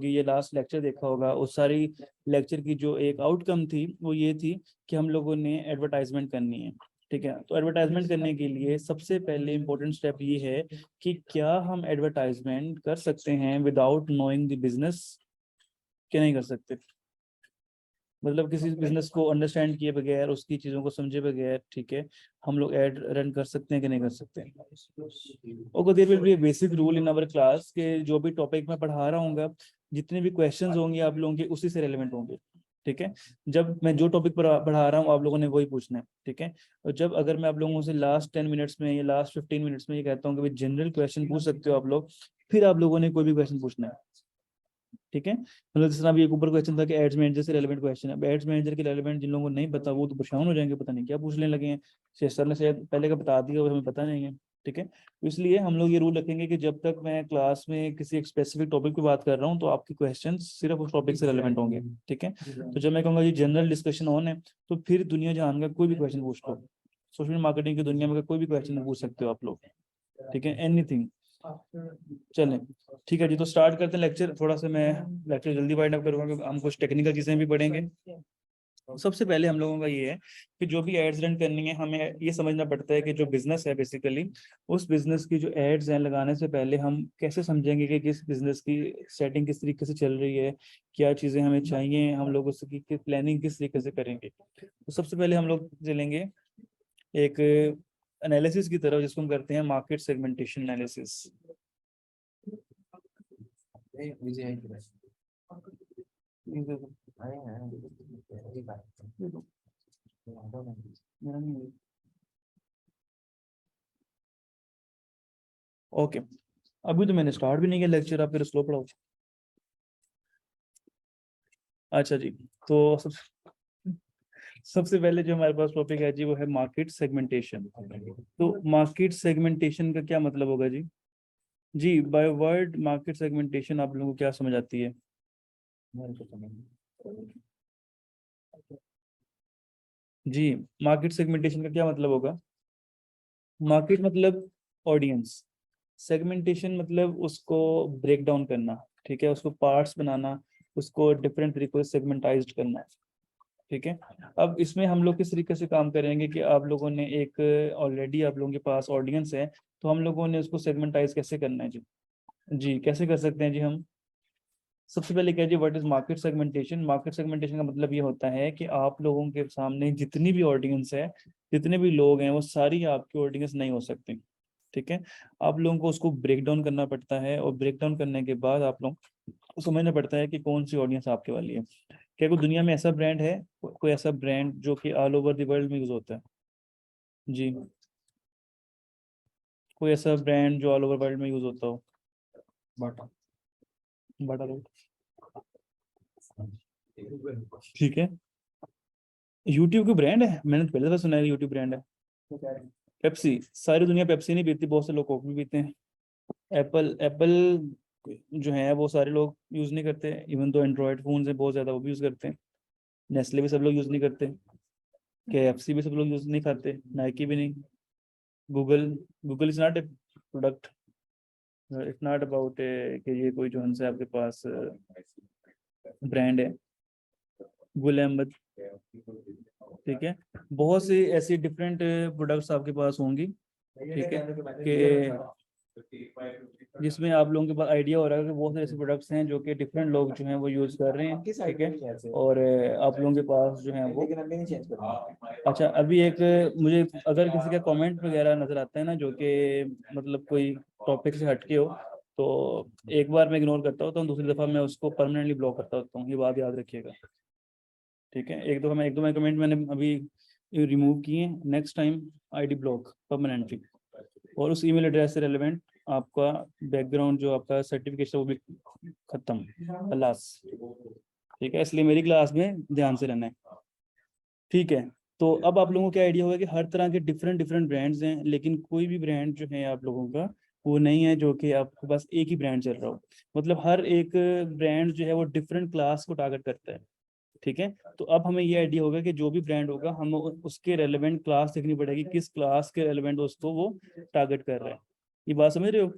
ये last lecture देखा होगा, उस सारी लेक्चर की जो एक आउटकम थी वो ये थी कि हम लोगों ने एडवर्टाइजमेंट करनी है। ठीक है, तो एडवर्टाइजमेंट करने के लिए सबसे पहले इंपॉर्टेंट स्टेप ये है कि क्या हम एडवर्टाइजमेंट कर सकते हैं विदाउट नोइंग द बिजनेस, क्या नहीं कर सकते। मतलब किसी बिजनेस को अंडरस्टैंड किए बगैर, उसकी चीज़ों को समझे बगैर, ठीक है, हम लोग एड रन कर सकते हैं कि नहीं कर सकते। Okay, there will be basic rule in our class के जो भी टॉपिक मैं पढ़ा रहा हूँ, जितने भी क्वेश्चंस होंगे आप लोगों के उसी से रेलेवेंट होंगे। ठीक है, जब मैं जो टॉपिक पढ़ा रहा हूँ आप लोगों ने वही पूछना है। ठीक है, और जब अगर मैं आप लोगों से लास्ट 10 मिनट्स में या लास्ट 15 मिनट्स में ये कहता हूँ कि भाई जनरल क्वेश्चन पूछ सकते हो आप लोग, फिर आप लोगों ने कोई भी क्वेश्चन पूछना है। ठीक है, मतलब जिस तरह अभी एक ऊपर क्वेश्चन था कि एड्स मैनेजर से रेलेवेंट क्वेश्चन है। एड्स मैनेजर के रेलेवेंट जिन लोगों को नहीं पता वो तो परेशान हो जाएंगे, पता नहीं क्या पूछने लगे हैं, सर ने शायद पहले का बता दिया, वो हमें पता नहीं है। ठीक है, तो इसलिए हम लोग ये रूल रखेंगे कि जब तक मैं क्लास में किसी एक स्पेसिफिक टॉपिक पे बात कर रहा हूँ तो आपके क्वेश्चन सिर्फ उस टॉपिक से रेलेवेंट होंगे। ठीक है, तो जब मैं कहूँगा जी जनरल डिस्कशन ऑन है, तो फिर दुनिया जहान का कोई भी क्वेश्चन पूछ लो, सोशल मार्केटिंग की दुनिया में कोई भी क्वेश्चन पूछ सकते हो आप लोग। ठीक है, एनीथिंग। चलें, ठीक है जी, तो स्टार्ट करते हैं लेक्चर। थोड़ा सा मैं लेक्चर जल्दी वाइंड अप करूंगा क्योंकि हम कुछ टेक्निकल चीज़ें भी पढ़ेंगे। सबसे पहले हम लोगों का ये है कि जो भी एड्स रन करनी है हमें ये समझना पड़ता है कि जो बिजनेस है बेसिकली, उस बिजनेस की जो एड्स हैं लगाने से पहले हम कैसे समझेंगे कि किस बिजनेस की सेटिंग किस तरीके से चल रही है, क्या चीज़ें हमें चाहिए, हम लोग उसकी प्लानिंग किस तरीके से करेंगे। तो सबसे पहले हम लोग चलेंगे एक एनालिसिस की तरफ जिसको हम करते हैं मार्केट सेगमेंटेशन एनालिसिस। ओके, अभी तो मैंने स्टार्ट भी नहीं किया लेक्चर, आप फिर स्लो पढ़ाओ। अच्छा जी, तो सबसे पहले जो हमारे पास टॉपिक है जी वो है मार्केट सेगमेंटेशन। तो मार्केट सेगमेंटेशन का क्या मतलब होगा जी? जी, बाय वर्ड मार्केट सेगमेंटेशन आप लोगों को क्या समझ आती है? जी, मार्केट सेगमेंटेशन का क्या मतलब होगा? मार्केट मतलब ऑडियंस, सेगमेंटेशन मतलब उसको ब्रेक डाउन करना। ठीक है, उसको पार्ट्स बनाना, उसको डिफरेंट तरीकों से सेगमेंटाइज्ड करना। ठीक है, अब इसमें हम लोग किस तरीके से काम करेंगे कि आप लोगों ने एक ऑलरेडी आप लोगों के पास ऑडियंस है, तो हम लोगों ने उसको सेगमेंटाइज कैसे करना है जी? जी, कैसे कर सकते हैं जी हम? सबसे पहले क्या जी, what is market segmentation? Market segmentation का मतलब ये होता है कि आप लोगों के सामने जितनी भी ऑडियंस है, जितने भी लोग हैं, वो सारी आपकी ऑडियंस नहीं हो सकती। ठीक है, आप लोगों को उसको ब्रेक डाउन करना पड़ता है, और ब्रेक डाउन करने के बाद आप लोग को समझना पड़ता है कि कौन सी ऑडियंस आपके वाली है। क्या कोई दुनिया में ऐसा ब्रांड है, कोई ऐसा ब्रांड जो कि ऑल ओवर द वर्ल्ड में यूज होता है? जी, कोई ऐसा ब्रांड जो ऑल ओवर वर्ल्ड में यूज होता हो? बाटा। बाटा रोड। ठीक है, यूट्यूब की ब्रांड है? मैंने तो पहले दफा सुना है यूट्यूब ब्रांड है। पेप्सी? सारी दुनिया पेप्सी नहीं पीती, बहुत से लोग कोक भी पीते हैं। एप्पल, एप्पल जो है वो सारे लोग यूज नहीं करते, इवन तो एंड्रॉयड फोन है बहुत ज्यादा, वो भी यूज करते हैं। नेस्ले भी सब लोग यूज नहीं करते, KFC भी सब लोग यूज नहीं खाते, नाइकी भी नहीं। Google, Google is not a product, it's not about कि ये कोई जो हमसे आपके पास ब्रांड है। गुल अहमद। ठीक है, बहुत सी ऐसी डिफरेंट प्रोडक्ट्स आपके पास होंगी। ठीक है, कि जिसमें आप लोगों के पास आइडिया हो रहा है कि बहुत सारे ऐसे प्रोडक्ट्स हैं जो कि डिफरेंट लोग जो हैं वो यूज़ कर रहे हैं। ठीक है, और आप लोगों के पास जो है वो, अच्छा अभी एक मुझे अगर किसी का कमेंट वगैरह नजर आता है ना जो कि मतलब कोई टॉपिक से हटके हो, तो एक बार मैं इग्नोर करता हूँ तो दूसरी दफ़ा मैं उसको परमानेंटली ब्लॉक करता होता हूँ, ये बात याद रखिएगा। ठीक है, एक दो मैं कमेंट मैंने अभी रिमूव किए, next time ID block permanently. और उस ईमेल एड्रेस से रेलेवेंट आपका बैकग्राउंड जो आपका सर्टिफिकेशन वो भी खत्म, अलास। ठीक है, इसलिए मेरी क्लास में ध्यान से रहना है। ठीक है, तो अब आप लोगों को क्या आइडिया होगा कि हर तरह के डिफरेंट डिफरेंट ब्रांड्स हैं, लेकिन कोई भी ब्रांड जो है आप लोगों का वो नहीं है जो कि आपके पास एक ही ब्रांड चल रहा हो। मतलब हर एक ब्रांड जो है वो डिफरेंट क्लास को टारगेट करता है। ठीक है, तो अब हमें ये आइडिया होगा कि जो भी ब्रांड होगा हम उसके रेलेवेंट क्लास देखनी पड़ेगी, किस क्लास के रेलेवेंट उसको वो टारगेट कर रहा है। ये बात समझ रहे हो?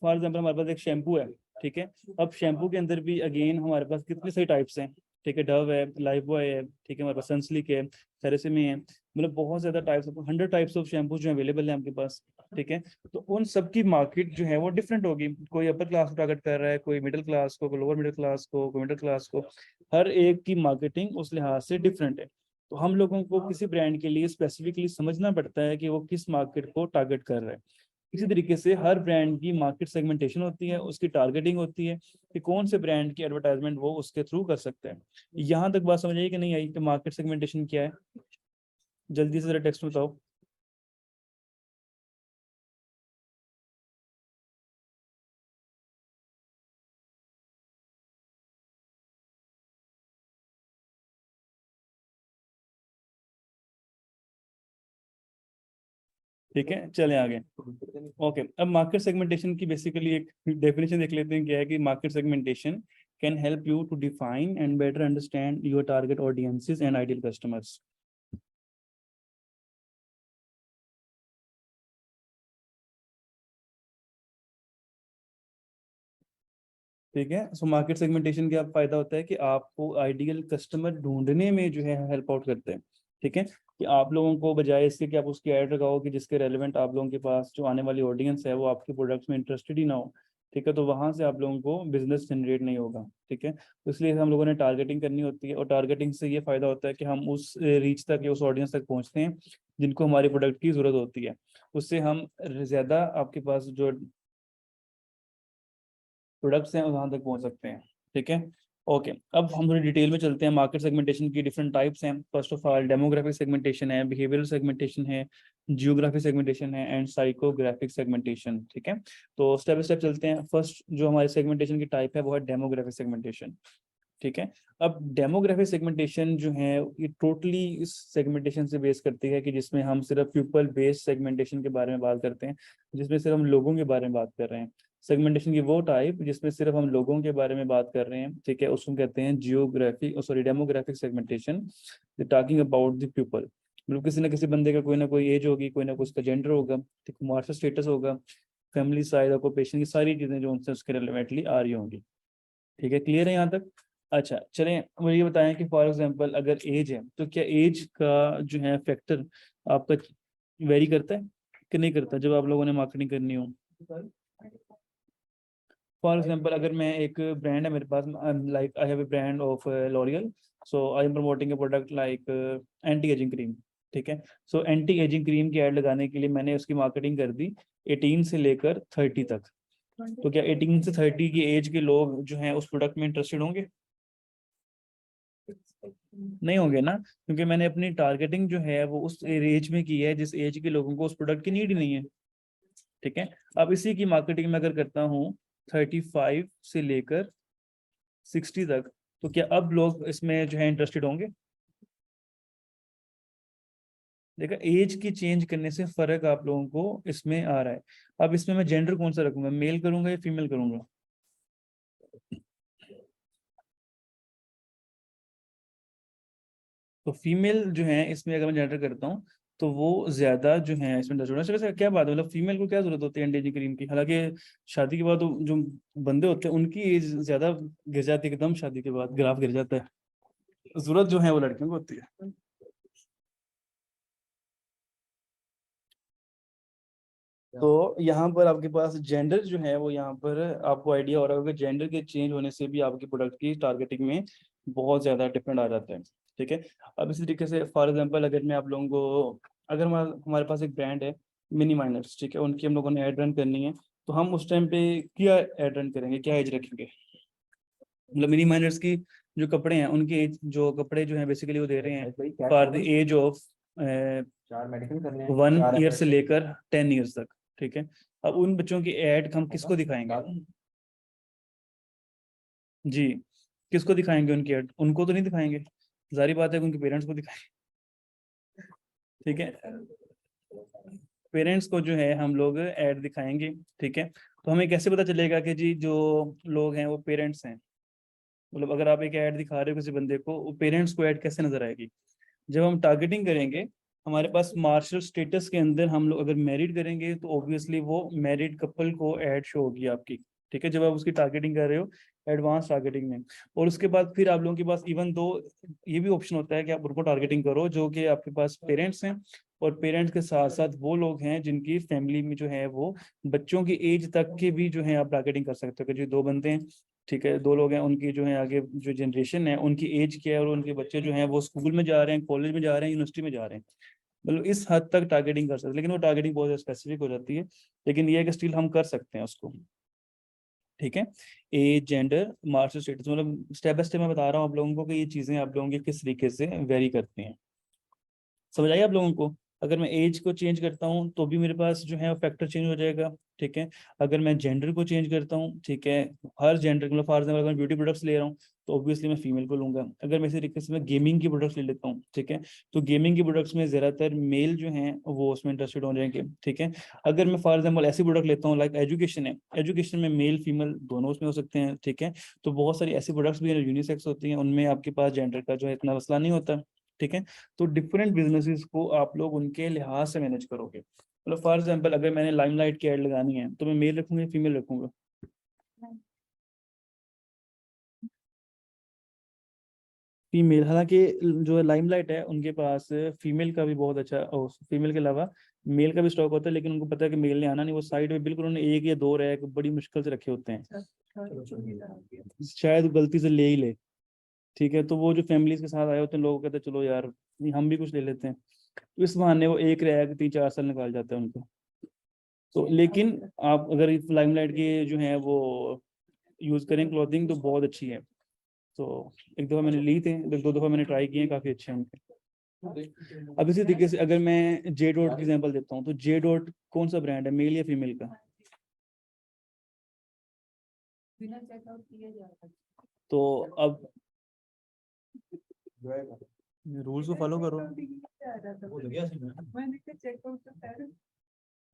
फॉर एग्जाम्पल हमारे पास एक शैम्पू है, ठीक है। अब शैम्पू के अंदर भी अगेन हमारे पास कितने सारे टाइप्स हैं, ठीक है। डव है, लाइफबॉय है, ठीक है, हमारे पास सनसिल्क है, सेरेसिमी है, मतलब बहुत ज्यादा टाइप्स, 100 टाइप्स ऑफ शैम्पू जो अवेलेबल है आपके पास, ठीक है। तो उन सब की मार्केट जो है वो डिफरेंट होगी, कोई अपर क्लास को टारगेट कर रहा है, कोई मिडिल क्लास को, कोई लोअर मिडिल क्लास को, कोई मिडिल क्लास को, हर एक की मार्केटिंग उस लिहाज से डिफरेंट है। तो हम लोगों को किसी ब्रांड के लिए स्पेसिफिकली समझना पड़ता है कि वो किस मार्केट को टारगेट कर रहा है। इसी तरीके से हर ब्रांड की मार्केट सेगमेंटेशन होती है, उसकी टारगेटिंग होती है कि कौन से ब्रांड की एडवर्टाइजमेंट वो उसके थ्रू कर सकते हैं। यहाँ तक बात समझ आई कि नहीं आई कि मार्केट सेगमेंटेशन क्या है? जल्दी से जरा टेक्स्ट में बताओ। ठीक है, चले आगे। ओके, अब मार्केट सेगमेंटेशन की बेसिकली एक डेफिनेशन देख लेते हैं, क्या है कि market segmentation can help you to define and better understand your target audiences and ideal customers. ठीक है, सो मार्केट सेगमेंटेशन का फायदा होता है कि आपको आइडियल कस्टमर ढूंढने में जो है हेल्प आउट करते हैं। ठीक है, कि आप लोगों को बजाय इसके कि आप उसकी ऐड लगाओ कि जिसके रेलेवेंट आप लोगों के पास जो आने वाली ऑडियंस है वो आपके प्रोडक्ट्स में इंटरेस्टेड ही ना हो, ठीक है, तो वहां से आप लोगों को बिजनेस जनरेट नहीं होगा। ठीक है, तो इसलिए हम लोगों ने टारगेटिंग करनी होती है, और टारगेटिंग से ये फायदा होता है कि हम उस रीच तक या उस ऑडियंस तक पहुंचते हैं जिनको हमारे प्रोडक्ट की जरूरत होती है। उससे हम ज्यादा आपके पास जो प्रोडक्ट्स हैं वहां तक पहुंच सकते हैं। ठीक है, ओके। अब हम थोड़ी डिटेल में चलते हैं। मार्केट सेगमेंटेशन की डिफरेंट टाइप्स हैं। First of all demographic segmentation है, बिहेवियरल सेगमेंटेशन है, जियोग्राफिक सेगमेंटेशन है, एंड साइकोग्राफिक सेगमेंटेशन। ठीक है, तो स्टेप बाय स्टेप चलते हैं। फर्स्ट जो हमारे सेगमेंटेशन की टाइप है वो है डेमोग्राफिक सेगमेंटेशन। ठीक है, अब डेमोग्राफिक सेगमेंटेशन जो है ये टोटली इस सेगमेंटेशन से बेस करती है कि जिसमें हम सिर्फ पीपल बेस्ड सेगमेंटेशन के बारे में बात करते हैं, जिसमें सिर्फ हम लोगों के बारे में बात कर रहे हैं। सेगमेंटेशन की वो टाइप जिसमें सिर्फ हम लोगों के बारे में बात कर रहे हैं, ठीक है, उसको कहते हैं geographic sorry demographic segmentation, talking about the people. मतलब किसी ना किसी बंदे का कोई ना कोई एज होगी, कोई ना कोई उसका जेंडर होगा, ठीक, मार्शल स्टेटस होगा, फैमिली साइज, ऑक्यूपेशन, की सारी चीजें जो उनसे उसके रिलेवेंटली आ रही होंगी। ठीक है, क्लियर है यहाँ तक? अच्छा, चलें, मुझे ये बताएं कि फॉर एग्जांपल अगर एज है तो क्या एज का जो है फैक्टर आपका वेरी करता है कि नहीं करता जब आप लोगों ने मार्केटिंग करनी हो? फॉर एग्जांपल अगर मैं एक ब्रांड है मेरे पास, like I have a brand of L'Oreal, so I am promoting a product like anti ageing cream. ठीक है, सो एंटी एजिंग क्रीम की एड लगाने के लिए मैंने उसकी मार्केटिंग कर दी 18 से लेकर 30 तक। तो क्या 18 से 30 की एज के लोग जो हैं उस प्रोडक्ट में इंटरेस्टेड होंगे? नहीं होंगे ना, क्योंकि मैंने अपनी टारगेटिंग जो है वो उस एज में की है जिस एज के लोगों को उस प्रोडक्ट की नीड ही नहीं है। ठीक है, अब इसी की मार्केटिंग में अगर करता हूँ 35 से लेकर 60 तक, तो क्या अब लोग इसमें जो है इंटरेस्टेड होंगे? देखा, एज की चेंज करने से फर्क आप लोगों को इसमें आ रहा है। अब इसमें मैं जेंडर कौन सा रखूंगा, मेल करूंगा या फीमेल करूंगा? तो फीमेल जो है इसमें अगर मैं जेंडर करता हूँ तो वो ज्यादा जो है इसमें इंटरेस्टेड होना। वैसे क्या बात है, मतलब फीमेल को क्या जरूरत होती है एंटी क्रीम की? हालांकि शादी के बाद जो बंदे होते हैं उनकी एज ज्यादा गिर जाती है, एकदम शादी के बाद ग्राफ गिर जाता है। जरूरत जो है वो लड़कियों को होती है। तो यहाँ पर आपके पास जेंडर जो है वो यहाँ पर आपको आइडिया हो रहा होगा, जेंडर के चेंज होने से भी आपकी प्रोडक्ट की टारगेटिंग में बहुत ज्यादा डिफरेंट आ जाता है। ठीक है, अब इसी तरीके से फॉर एग्जांपल अगर मैं आप लोगों को, अगर हमारे पास एक ब्रांड है मिनी माइनर्स, ठीक है, उनकी हम लोगों ने एड रन करनी है, तो हम उस टाइम पे क्या एड रन करेंगे, क्या एज रखेंगे? मतलब मिनी माइनर्स की जो कपड़े हैं उनकी एज, जो कपड़े जो है बेसिकली वो दे रहे हैं for the age of 1 year से लेकर 10 ईयर्स तक। ठीक है, अब उन बच्चों की एड हम किसको दिखाएंगे? जी, किसको दिखाएंगे उनकी एड? उनको तो नहीं दिखाएंगे, जारी बात है कि उनके पेरेंट्स को दिखाएंगे। ठीक है, पेरेंट्स को जो है हम लोग ऐड दिखाएंगे। ठीक है, तो हमें कैसे पता चलेगा कि जी जो लोग हैं वो पेरेंट्स हैं? मतलब अगर आप एक ऐड दिखा रहे हो किसी बंदे को, वो पेरेंट्स को ऐड कैसे नजर आएगी? जब हम टारगेटिंग करेंगे, हमारे पास मार्शल स्टेटस के अंदर हम लोग अगर मैरिड करेंगे तो ऑब्वियसली वो मैरिड कपल को ऐड शो होगी आपकी। ठीक है, जब आप उसकी टारगेटिंग कर रहे हो एडवांस टारगेटिंग में। और उसके बाद फिर आप लोगों के पास इवन दो ये भी ऑप्शन होता है कि आप उनको टारगेटिंग करो जो कि आपके पास पेरेंट्स हैं, और पेरेंट्स के साथ साथ वो लोग हैं जिनकी फैमिली में जो है वो बच्चों की एज तक के भी जो है आप टारगेटिंग कर सकते हो कि जो दो बंदे हैं, ठीक है, दो लोग हैं, उनकी जो है आगे जो जनरेशन है उनकी एज क्या है, और उनके बच्चे जो हैं वो स्कूल में जा रहे हैं, कॉलेज में जा रहे हैं, यूनिवर्सिटी में जा रहे हैं, मतलब इस हद तक टारगेटिंग कर सकते हैं। लेकिन वो टारगेटिंग बहुत स्पेसिफिक हो जाती है, लेकिन ये है कि स्टिल हम कर सकते हैं उसको। ठीक है, एज, जेंडर, मार्क्स, स्टेटस, मतलब स्टेप बाय स्टेप मैं बता रहा हूँ आप लोगों को कि ये चीजें आप लोगों की किस तरीके से वेरी करती हैं। समझ आई आप लोगों को? अगर मैं एज को चेंज करता हूँ तो भी मेरे पास जो है फैक्टर चेंज हो जाएगा। ठीक है, अगर मैं जेंडर को चेंज करता हूँ, ठीक है, हर जेंडर मतलब फॉर एग्जाम्पल अगर मैं ब्यूटी प्रोडक्ट्स ले रहा हूँ तो ऑब्वियसली मैं फीमेल को लूंगा। अगर मैं इसी तरीके से मैं गेमिंग की प्रोडक्ट्स ले लेता हूँ, ठीक है, तो गेमिंग की प्रोडक्ट्स में ज्यादातर मेल जो हैं वो उसमें इंटरेस्टेड हो जाएंगे। ठीक है, अगर मैं फॉर एग्जाम्पल ऐसी प्रोडक्ट लेता हूँ लाइक एजुकेशन है, एजुकेशन में मेल फीमेल दोनों उसमें हो सकते हैं। ठीक है, तो बहुत सारी ऐसी प्रोडक्ट्स भी हैं यूनिसेक्स होती हैं, उनमें आपके पास जेंडर का जो है इतना मसला नहीं होता। ठीक है, तो डिफरेंट बिजनेसेस को आप लोग उनके लिहाज से मैनेज करोगे। मतलब फॉर एग्जांपल अगर मैंने लाइमलाइट की ऐड लगानी है तो मैं मेल रखूंगा फीमेल रखूंगा? फीमेल, हालांकि जो लाइमलाइट है उनके पास फीमेल का भी बहुत अच्छा, फीमेल के अलावा मेल का भी स्टॉक होता है, लेकिन उनको पता है कि मेल ने आना नहीं, वो साइड में बिल्कुल उन्होंने एक या दो रैक बड़ी मुश्किल से रखे होते हैं, शायद गलती से ले ही ले। ठीक है, तो वो जो फैमिलीज के साथ आए होते हैं लोग कहते हैं चलो यार नहीं, हम भी कुछ ले लेते हैं, तो इस बहाने वो एक रैक 3-4 साल निकाल जाता है उनको। तो लेकिन आप अगर लाइमलाइट की जो है वो यूज करें क्लॉथिंग तो बहुत अच्छी है। तो एक दफ़ा मैंने ली थी, दो दफ़ा मैंने ट्राई किए, काफ़ी अच्छे हैं उनके। अब इसी तरीके से अगर मैं जे डॉट की एग्जांपल देता हूँ, तो जे डॉट कौन सा ब्रांड है, मेल या फीमेल का? तो अब रूल्स को फॉलो करो।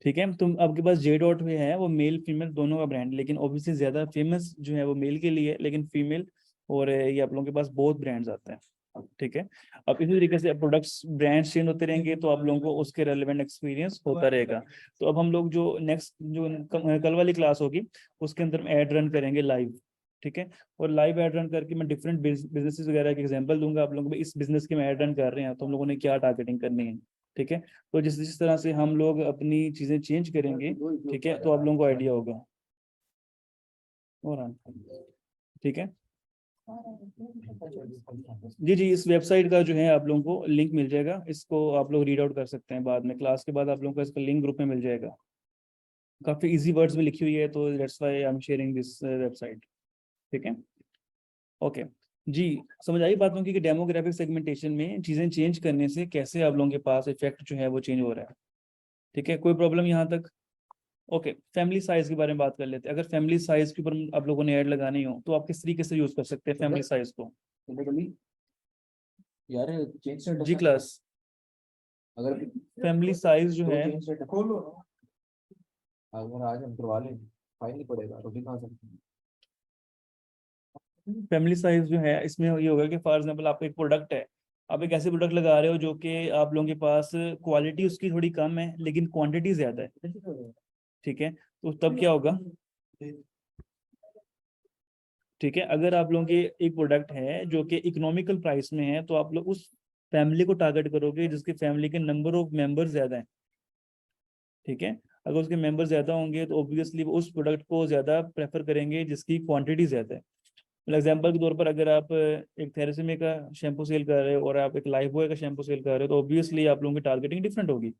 ठीक है, तुम आपके पास जे डॉट में है, वो मेल फीमेल दोनों का ब्रांड, लेकिन ऑब्वियसली ज्यादा फेमस जो है वो मेल के लिए है, लेकिन फीमेल और ये आप लोगों के पास बहुत ब्रांड्स आते हैं। ठीक है, अब इसी तरीके से प्रोडक्ट्स ब्रांड्स चेंज होते रहेंगे तो आप लोगों को उसके रेलेवेंट एक्सपीरियंस होता रहेगा। तो अब हम लोग जो नेक्स्ट जो कल वाली क्लास होगी उसके अंदर हम ऐड रन करेंगे लाइव। ठीक है, और लाइव ऐड रन करके मैं डिफरेंट बिजनेसेस वगैरह के एग्जांपल दूंगा आप लोगों को, इस बिजनेस के मैं ऐड रन कर रहे हैं तो हम लोगों ने क्या टारगेटिंग करनी है। ठीक है, तो जिस जिस तरह से हम लोग अपनी चीजें चेंज करेंगे, ठीक है, तो आप लोगों को आइडिया होगा। और हाँ, ठीक है, जी जी, इस वेबसाइट का जो है आप लोगों को लिंक मिल जाएगा, इसको आप लोग रीड आउट कर सकते हैं बाद में, क्लास के बाद आप लोगों को इसका लिंक ग्रुप में मिल जाएगा। काफी इजी वर्ड्स में लिखी हुई है, तो that's why I am sharing this website. ठीक है, ओके जी। समझ आई बातों की कि डेमोग्राफिक सेगमेंटेशन में चीजें चेंज करने से कैसे आप लोगों के पास इफेक्ट जो है वो चेंज हो रहा है। ठीक है, कोई प्रॉब्लम यहाँ तक? ओके, फैमिली साइज के बारे में बात कर लेते हैं। अगर फैमिली साइज के ऊपर आप लोगों ने ऐड लगानी हो तो आप किस तरीके से यूज कर सकते हैं फैमिली साइज को? यार जी क्लास, अगर फैमिली साइज जो है, अगर आज हम करवा लें फाइन नहीं पड़ेगा, रोटी खा सकते हैं। फैमिली साइज जो है इसमें ये होगा कि फॉर एग्जांपल आपका एक प्रोडक्ट है, आप एक ऐसे प्रोडक्ट लगा रहे हो जो कि आप लोगों के पास क्वालिटी उसकी थोड़ी कम है लेकिन क्वांटिटी ज्यादा है। ठीक है, तो तब क्या होगा? ठीक है, अगर आप लोगों के एक प्रोडक्ट है जो कि इकोनॉमिकल प्राइस में है तो आप लोग उस फैमिली को टारगेट करोगे जिसके फैमिली के नंबर ऑफ मेंबर ज्यादा है। ठीक है, अगर उसके मेंबर ज्यादा होंगे तो ऑब्वियसली वो उस प्रोडक्ट को ज्यादा प्रेफर करेंगे जिसकी क्वांटिटी ज्यादा है। एग्जाम्पल के तौर पर अगर आप एक थेरेसीमे का शैम्पू सेल कर रहे हो और आप एक लाइफ बॉय का शैम्पू सेल कर रहे हो तो ऑब्वियसली आप लोगों की टारगेटिंग डिफरेंट होगी।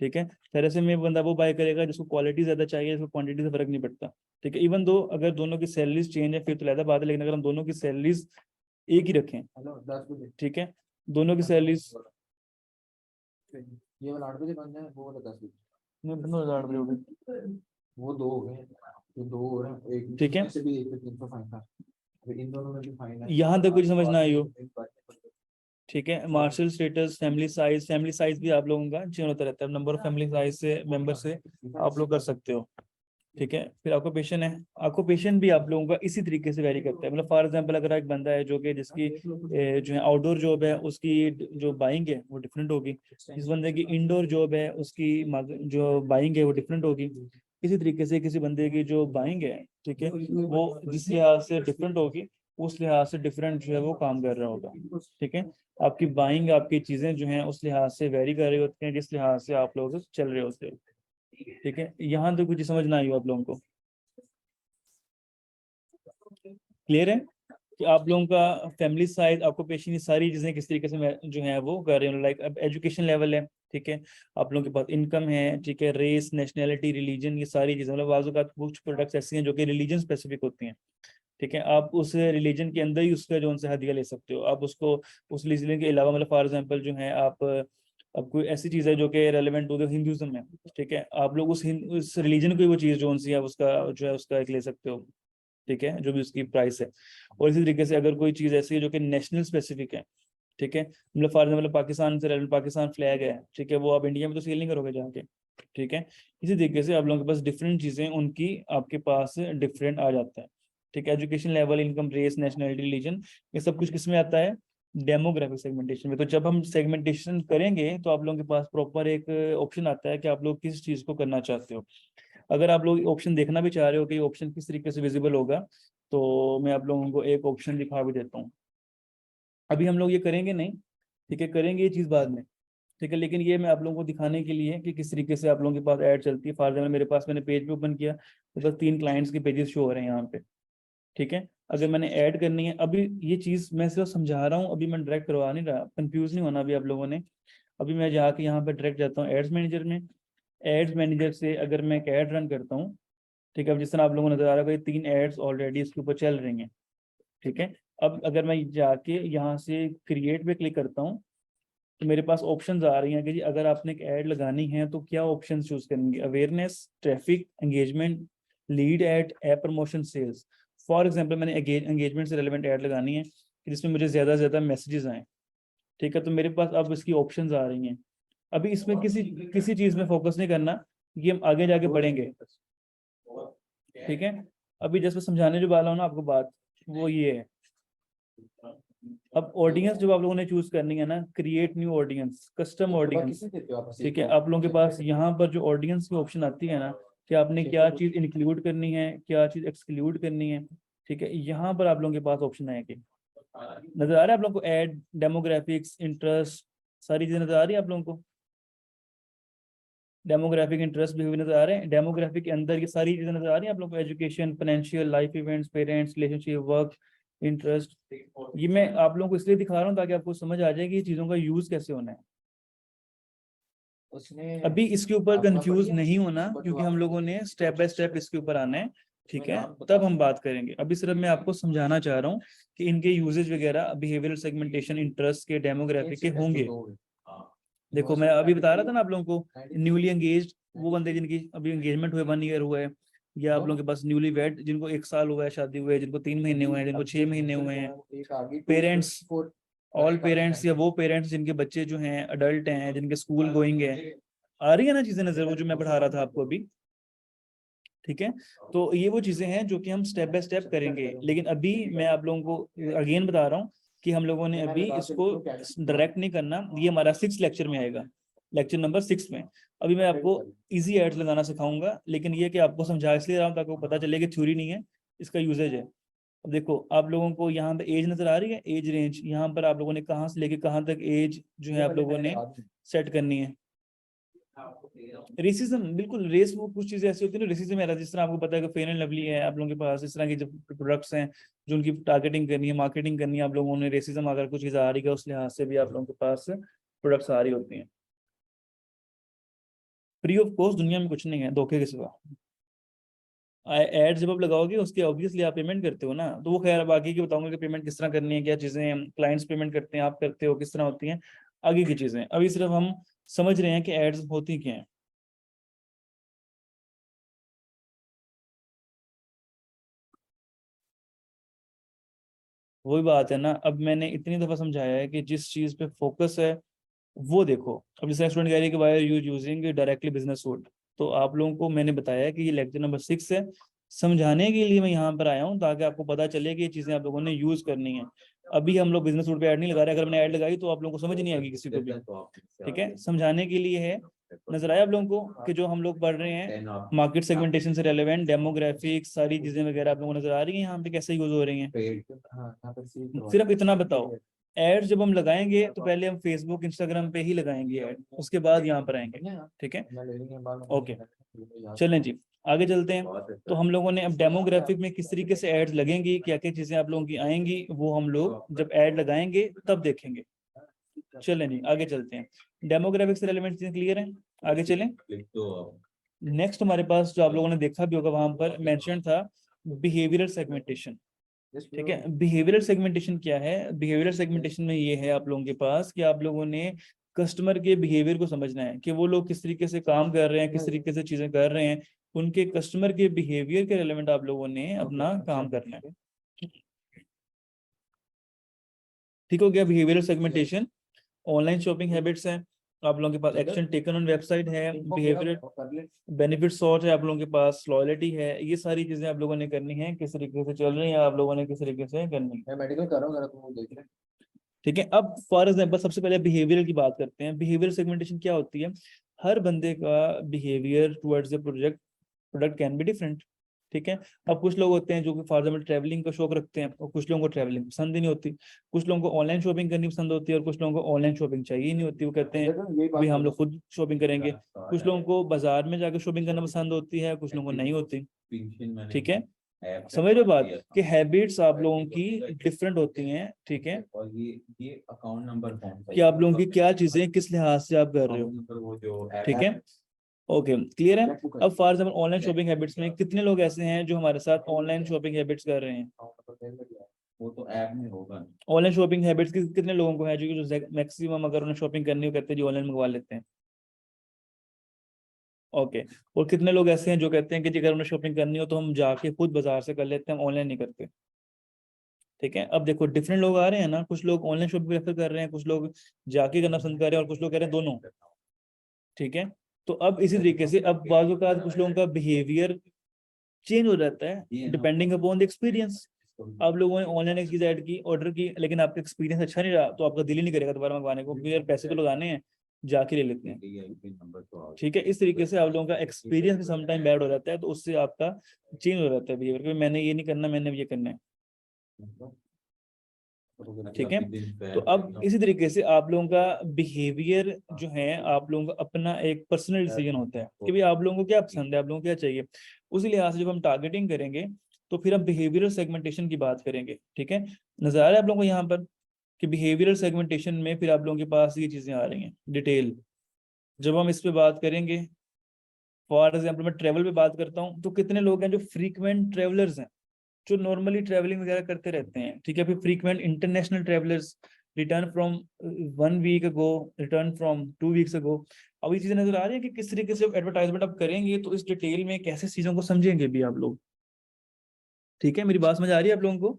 ठीक है, थेरेसीमे बंदा वो बाय करेगा जिसको क्वालिटी ज्यादा चाहिए, जिसको क्वांटिटी से फर्क नहीं पड़ता। ठीक है, इवन दो अगर दोनों की सैलरीज चेंज है फिर तो अलग बात है, लेकिन अगर हम दोनों की सैलरीज एक ही रखें, ठीक है, दोनों की सैलरीज, ये वाला 8 बजे बंद है, वो वाला 10 बजे, नहीं बंद हो 8 बजे हो गए, वो दो हो गए, तो दो हो रहे हैं एक, ठीक है, से भी एक 300 फाइन था, इन दोनों में भी फाइन है, यहाँ तक कुछ समझ ना आई हो? ठीक है, मार्शल स्टेटस, फैमिली साइज भी आप लोगों का चेंज होता रहता है, नंबर ऑफ फैमिली साइज से मेंबर से आप लोग कर सकते हो। ठीक है, फिर ऑक्यूपेशन है, ऑक्यूपेशन भी आप लोगों का इसी तरीके से वेरी करता है। मतलब फॉर एग्जांपल अगर एक बंदा है जो कि जिसकी जो है आउटडोर जॉब है उसकी जो बाइंग है वो डिफरेंट होगी, जिस बंदे की इंडोर जॉब है उसकी जो बाइंग है वो डिफरेंट होगी। इसी तरीके से किसी बंदे की जो बाइंग है, ठीक है, वो जिस लिहाज से डिफरेंट होगी उस लिहाज से डिफरेंट जो है वो काम कर रहा होगा। ठीक है, आपकी बाइंग, आपकी चीजें जो हैं उस लिहाज से वेरी कर रही होती हैं जिस लिहाज से आप लोग चल रहे होते हो। ठीक है, यहाँ तो कुछ समझ ना आई हो आप लोगों को? क्लियर है कि आप लोगों का फैमिली साइज, ऑक्यूपेशन, ये सारी चीजें किस तरीके से जो है वो कर रहे हो। लाइक अब एजुकेशन लेवल है, ठीक है, आप लोगों के पास इनकम है, ठीक है, रेस, नेशनैलिटी, रिलीजन, ये सारी चीजें, मतलब बाजू का कुछ प्रोडक्ट्स ऐसी हैं जो कि रिलीजन स्पेसिफिक होती हैं। ठीक है, आप उस रिलीजन के अंदर ही उसका जो उनसे हदिया ले सकते हो, आप उसको उस रिलीजन के अलावा, मतलब फॉर एग्जांपल जो है आप, अब कोई ऐसी चीज है जो कि रेलेवेंट हो, हिंदुज्म में, ठीक है, आप लोग उस रिलीजन को वो चीज जो उनसी है उसका जो है उसका एक ले सकते हो। ठीक है, जो भी उसकी प्राइस है। और इसी तरीके से अगर कोई चीज ऐसी है जो कि नेशनल स्पेसिफिक है, ठीक है, मतलब फॉर एग्जाम्पल पाकिस्तान से रेलेवेंट, पाकिस्तान फ्लैग है, ठीक है, वो आप इंडिया में तो सेल नहीं करोगे जाके। ठीक है, इसी तरीके से आप लोगों के पास डिफरेंट चीजें उनकी आपके पास डिफरेंट आ जाता है। ठीक है, education level, income, race, nationality, religion, ये सब कुछ किसमें आता है? डेमोग्राफिक सेगमेंटेशन में। तो जब हम सेगमेंटेशन करेंगे तो आप लोगों के पास प्रॉपर एक ऑप्शन आता है कि आप लोग किस चीज को करना चाहते हो। अगर आप लोग ऑप्शन देखना भी चाह रहे हो कि ऑप्शन किस तरीके से विजिबल होगा, तो मैं आप लोगों को एक ऑप्शन दिखा भी देता हूँ। अभी हम लोग ये करेंगे नहीं, ठीक है, करेंगे ये चीज़ बाद में। ठीक है, लेकिन ये मैं आप लोगों को दिखाने के लिए कि किस तरीके से आप लोगों के पास ऐड चलती है। फॉर एग्जाम्पल मेरे पास, मैंने पेज भी ओपन किया तो बस 3 क्लाइंट्स के पेजेस शो हो रहे हैं यहाँ पे। ठीक है, अगर मैंने ऐड करनी है, अभी ये चीज़ मैं सिर्फ समझा रहा हूँ, अभी मैं डायरेक्ट करवा नहीं रहा, कंफ्यूज नहीं होना अभी आप लोगों ने। अभी मैं जाके यहाँ पे डायरेक्ट जाता हूँ एड्स मैनेजर में। एड्स मैनेजर से अगर मैं एक ऐड रन करता हूँ, ठीक है, अब जिस तरह आप लोगों को नजर आ रहा है 3 एड्स ऑलरेडी इसके ऊपर चल रही हैं। ठीक है, अब अगर मैं जाके यहाँ से क्रिएट पे क्लिक करता हूँ तो मेरे पास ऑप्शंस आ रही हैं कि जी अगर आपने एक ऐड लगानी है तो क्या ऑप्शंस चूज करेंगे? Awareness, traffic, engagement, lead ad, app promotion, sales. For example मैंने एंगेजमेंट से रिलेवेंट ऐड लगानी है कि जिसमें मुझे ज़्यादा से ज़्यादा मैसेजेस आए। ठीक है, तो मेरे पास अब इसकी ऑप्शंस आ रही हैं। अभी इसमें किसी किसी चीज़ में फोकस नहीं करना, ये हम आगे जाके पढ़ेंगे। ठीक है, अभी जैसे समझाने जो वाला हूँ ना आपको बात, वो ये है। अब ऑडियंस जब आप लोगों ने चूज करनी है ना, create new audience, custom audience. ठीक है, आप लोगों के पास यहाँ पर जो ऑडियंस की ऑप्शन आती है ना, कि आपने क्या चीज इंक्लूड करनी है, क्या चीज एक्सक्लूड करनी है। ठीक है, यहाँ पर आप लोगों के पास ऑप्शन आएगी। नजर आ रहा है आप लोगों को? एड, डेमोग्राफिक्स, इंटरेस्ट, सारी चीजें नजर आ रही है आप लोगों को? डेमोग्राफिक, इंटरेस्ट भी हुए नजर आ रहे हैं। डेमोग्राफिक के अंदर ये सारी चीजें नजर आ रही हैं आप लोगों को? Education, financial, life events, parents, relationship, work, interest. ये मैं आप लोगों को इसलिए दिखा रहा हूँ ताकि आपको समझ आ जाए कि ये चीजों का यूज कैसे होना है। अभी इसके ऊपर कंफ्यूज नहीं होना, क्योंकि हम लोगों ने स्टेप बाय स्टेप इसके ऊपर आना है। ठीक है, तब हम बात करेंगे। अभी सिर्फ मैं आपको समझाना चाह रहा हूँ कि इनके यूजेज वगैरह बिहेवियरल सेगमेंटेशन, इंटरेस्ट के, डेमोग्राफिक के होंगे। देखो मैं अभी बता रहा था ना आप लोगों को, न्यूली एंगेज वो बंदे जिनकी अभी एंगेजमेंट हुए 1 ईयर हुआ है, या आप लोगों के पास न्यूली वेड जिनको 1 साल हुआ है शादी हुए, जिनको 3 महीने हुए हैं, जिनको 6 महीने हुए हैं। पेरेंट्स, ऑल पेरेंट्स, या वो पेरेंट्स जिनके बच्चे जो हैं अडल्ट हैं, जिनके स्कूल गोइंग है। आ रही है ना चीजें नजर, वो जो मैं पढ़ा रहा था आपको अभी? ठीक है, तो ये वो चीजें हैं जो कि हम स्टेप बाय स्टेप करेंगे। लेकिन अभी मैं आप लोगों को अगेन बता रहा हूँ कि हम लोगों ने अभी इसको डायरेक्ट नहीं करना। ये हमारा 6 लेक्चर में आएगा, लेक्चर नंबर 6 में। अभी मैं आपको इजी एड्स लगाना सिखाऊंगा, लेकिन ये कि आपको समझा इसलिए रहा हूँ ताकि आपको पता चले कि थ्योरी नहीं है, इसका यूजेज है। अब देखो आप लोगों को यहाँ पे एज नजर आ रही है, एज रेंज यहाँ पर आप लोगों ने कहाँ से लेके कहाँ तक एज जो है आप लोगों ने सेट करनी है। रेसिज्म, बिल्कुल, रेस वो कुछ चीजें ऐसी होती है ना, रेसिज्म है। जिस तरह आपको पता है कि फेयर एंड लवली है, आप लोगों के पास इस तरह की जो प्रोडक्ट्स हैं जो उनकी टारगेटिंग करनी है, मार्केटिंग करनी है, आप लोगों ने रेसिज्म अगर कुछ चीज आ रही है उस लिहाज से भी आप लोगों के पास प्रोडक्ट्स आ रही होती हैं। फ्री ऑफ कॉस्ट दुनिया में कुछ नहीं है धोखे के सिवा। एड जब आप लगाओगे उसके ऑब्वियसली आप पेमेंट करते हो ना, तो वो खैर बाकी की बताऊंगा कि पेमेंट किस तरह करनी है, क्या चीजें क्लाइंट्स पेमेंट करते हैं, आप करते हो, किस तरह होती हैं, आगे की चीजें। अभी सिर्फ हम समझ रहे हैं कि एड्स होती क्या है। वही बात है ना, अब मैंने इतनी दफा समझाया है कि जिस चीज पे फोकस है वो देखो। अब जैसे स्टूडेंट कह रही है कि why are you using directly business suit, तो आप लोगों को मैंने बताया कि ये लेक्चर नंबर 6 है, समझाने के लिए मैं यहाँ पर आया हूँ ताकि आपको पता चले कि ये चीजें आप लोगों ने यूज करनी है। अभी हम लोग बिजनेस सूट पे ऐड नहीं लगा रहे, अगर मैंने ऐड लगाई तो आप लोगों को समझ नहीं आएगी किसी को भी। ठीक है, समझाने के लिए है नजर आया आप लोगों को कि जो हम लोग पढ़ रहे हैं मार्केट सेगमेंटेशन से रेलेवेंट डेमोग्राफिक्स सारी चीजें वगैरह आप लोगों को नजर आ रही हैं यहाँ पे कैसे यूज हो रही हैं। सिर्फ इतना बताओ, एड्स जब हम लगाएंगे तो पहले हम फेसबुक इंस्टाग्राम पे ही लगाएंगे ऐड, उसके बाद यहाँ पर आएंगे। ठीक है, ओके, चलें जी आगे चलते हैं। तो हम लोगों ने अब डेमोग्राफिक में किस तरीके से एड्स लगेंगी, क्या क्या चीजें आप लोगों की आएंगी, वो हम लोग जब एड लगाएंगे तब देखेंगे। चलें जी आगे चलते हैं। डेमोग्राफिक से रिलेवेंट चीजें क्लियर हैं, आगे चलें। नेक्स्ट हमारे पास जो आप लोगों ने देखा भी होगा वहां पर मेंशन था बिहेवियरल सेगमेंटेशन। ठीक है, बिहेवियरल सेगमेंटेशन क्या है? बिहेवियरल सेगमेंटेशन में ये है आप लोगों के पास कि आप लोगों ने कस्टमर के बिहेवियर को समझना है कि वो लोग किस तरीके से काम कर रहे हैं, किस तरीके से चीजें कर रहे हैं, उनके कस्टमर के बिहेवियर के रिलेवेंट आप लोगों ने अपना काम करना है। ठीक हो गया behavioural segmentation. Online shopping habits है आप लोगों के पास, एक्शन टेकन ऑन वेबसाइट है, बिहेवियर बेनिफिट सॉर्ट है आप लोगों के पास, लॉयल्टी है, ये सारी चीजें आप लोगों ने करनी है, किस तरीके से चल रही है आप लोगों ने किस तरीके से करनी है। मैं मेडिकल कर रहा हूँ, तुम देख रहे हैं। ठीक है, अब फॉर एग्जाम्पल सबसे पहले बिहेवियर की बात करते हैं। बिहेवियर सेगमेंटेशन क्या होती है? हर बंदे का behaviour towards the product can be different. ठीक है, अब कुछ लोग होते हैं जो कि फॉर एग्जाम्पल ट्रैवलिंग का शौक रखते हैं और कुछ लोगों को ट्रैवलिंग पसंद ही नहीं होती, कुछ लोगों को ऑनलाइन शॉपिंग करनी पसंद होती है और कुछ लोगों को ऑनलाइन शॉपिंग चाहिए ही नहीं होती, वो कहते हैं भाई हम लोग खुद शॉपिंग करेंगे। कुछ लोगों को बाजार में जाकर शॉपिंग करना पसंद होती है, कुछ लोगों को नहीं होती। ठीक है, समझ रहे हो बात कि हैबिट्स आप लोगों की डिफरेंट होती हैं। ठीक है, और ये अकाउंट नंबर कि आप लोगों की क्या चीजें किस लिहाज से आप कर रहे हो। ठीक है, ओके क्लियर है। अब for example online shopping habits में कितने लोग ऐसे हैं जो हमारे साथ ऑनलाइन शॉपिंग हैबिट्स कर रहे हैं? वो तो ऐप में होगा। ऑनलाइन शॉपिंग हैबिट्स कितने लोगों को है जो मैक्सिमम अगर उन्हें शॉपिंग करनी हो कहते हैं जी ऑनलाइन मंगवा लेते हैं? ओके, और कितने लोग ऐसे हैं जो कहते हैं कि जी अगर उन्हें शॉपिंग करनी हो तो हम जाके खुद बाजार से कर लेते हैं, हम ऑनलाइन नहीं करते। ठीक है, अब देखो डिफरेंट लोग आ रहे हैं ना, कुछ लोग ऑनलाइन शॉपिंग प्रेफर कर रहे हैं, कुछ लोग जाके करना पसंद कर रहे हैं और कुछ लोग कह रहे हैं दोनों। ठीक है, तो अब इसी तरीके से अब बाजू का कुछ लोगों का बिहेवियर चेंज हो जाता है डिपेंडिंग अपॉन द एक्सपीरियंस। आप लोगों ने ऑनलाइन एक चीज ऐड की, ऑर्डर की, लेकिन आपका एक्सपीरियंस अच्छा नहीं रहा तो आपका दिल ही नहीं करेगा दोबारा मंगवाने को, क्योंकि यार पैसे तो लगाने हैं, जाके ले लेते हैं। ठीक है, इस तरीके से आप लोगों का एक्सपीरियंस भी समटाइम बैड हो जाता है, तो उससे आपका चेंज हो जाता है बिहेवियर, क्योंकि मैंने ये नहीं करना, मैंने ये करना है। ठीक है, तो अब इसी तरीके से आप लोगों का बिहेवियर जो है आप लोगों का अपना एक पर्सनल डिसीजन होता है कि भाई आप लोगों को क्या पसंद है, आप लोगों को क्या चाहिए। उसी लिहाज से जब हम टारगेटिंग करेंगे तो फिर हम बिहेवियरल सेगमेंटेशन की बात करेंगे। ठीक है, नजर आ रहा है आप लोगों को यहाँ पर कि बिहेवियरल सेगमेंटेशन में फिर आप लोगों के पास ये चीजें आ रही हैं डिटेल। जब हम इस पे बात करेंगे, फॉर एग्जाम्पल मैं ट्रेवल पे बात करता हूँ, तो कितने लोग हैं जो फ्रीक्वेंट ट्रेवलर्स हैं, जो नॉर्मली ट्रैवलिंग वगैरह करते रहते हैं। ठीक है, फिर frequent international travellers, return from 1 week ago, return from 2 weeks ago. अब ये चीजें नजर आ रही है कि किस तरीके से एडवर्टाइजमेंट आप करेंगे, तो इस डिटेल में कैसे चीजों को समझेंगे भी आप लोग। ठीक है, मेरी बात समझ आ रही है आप लोगों को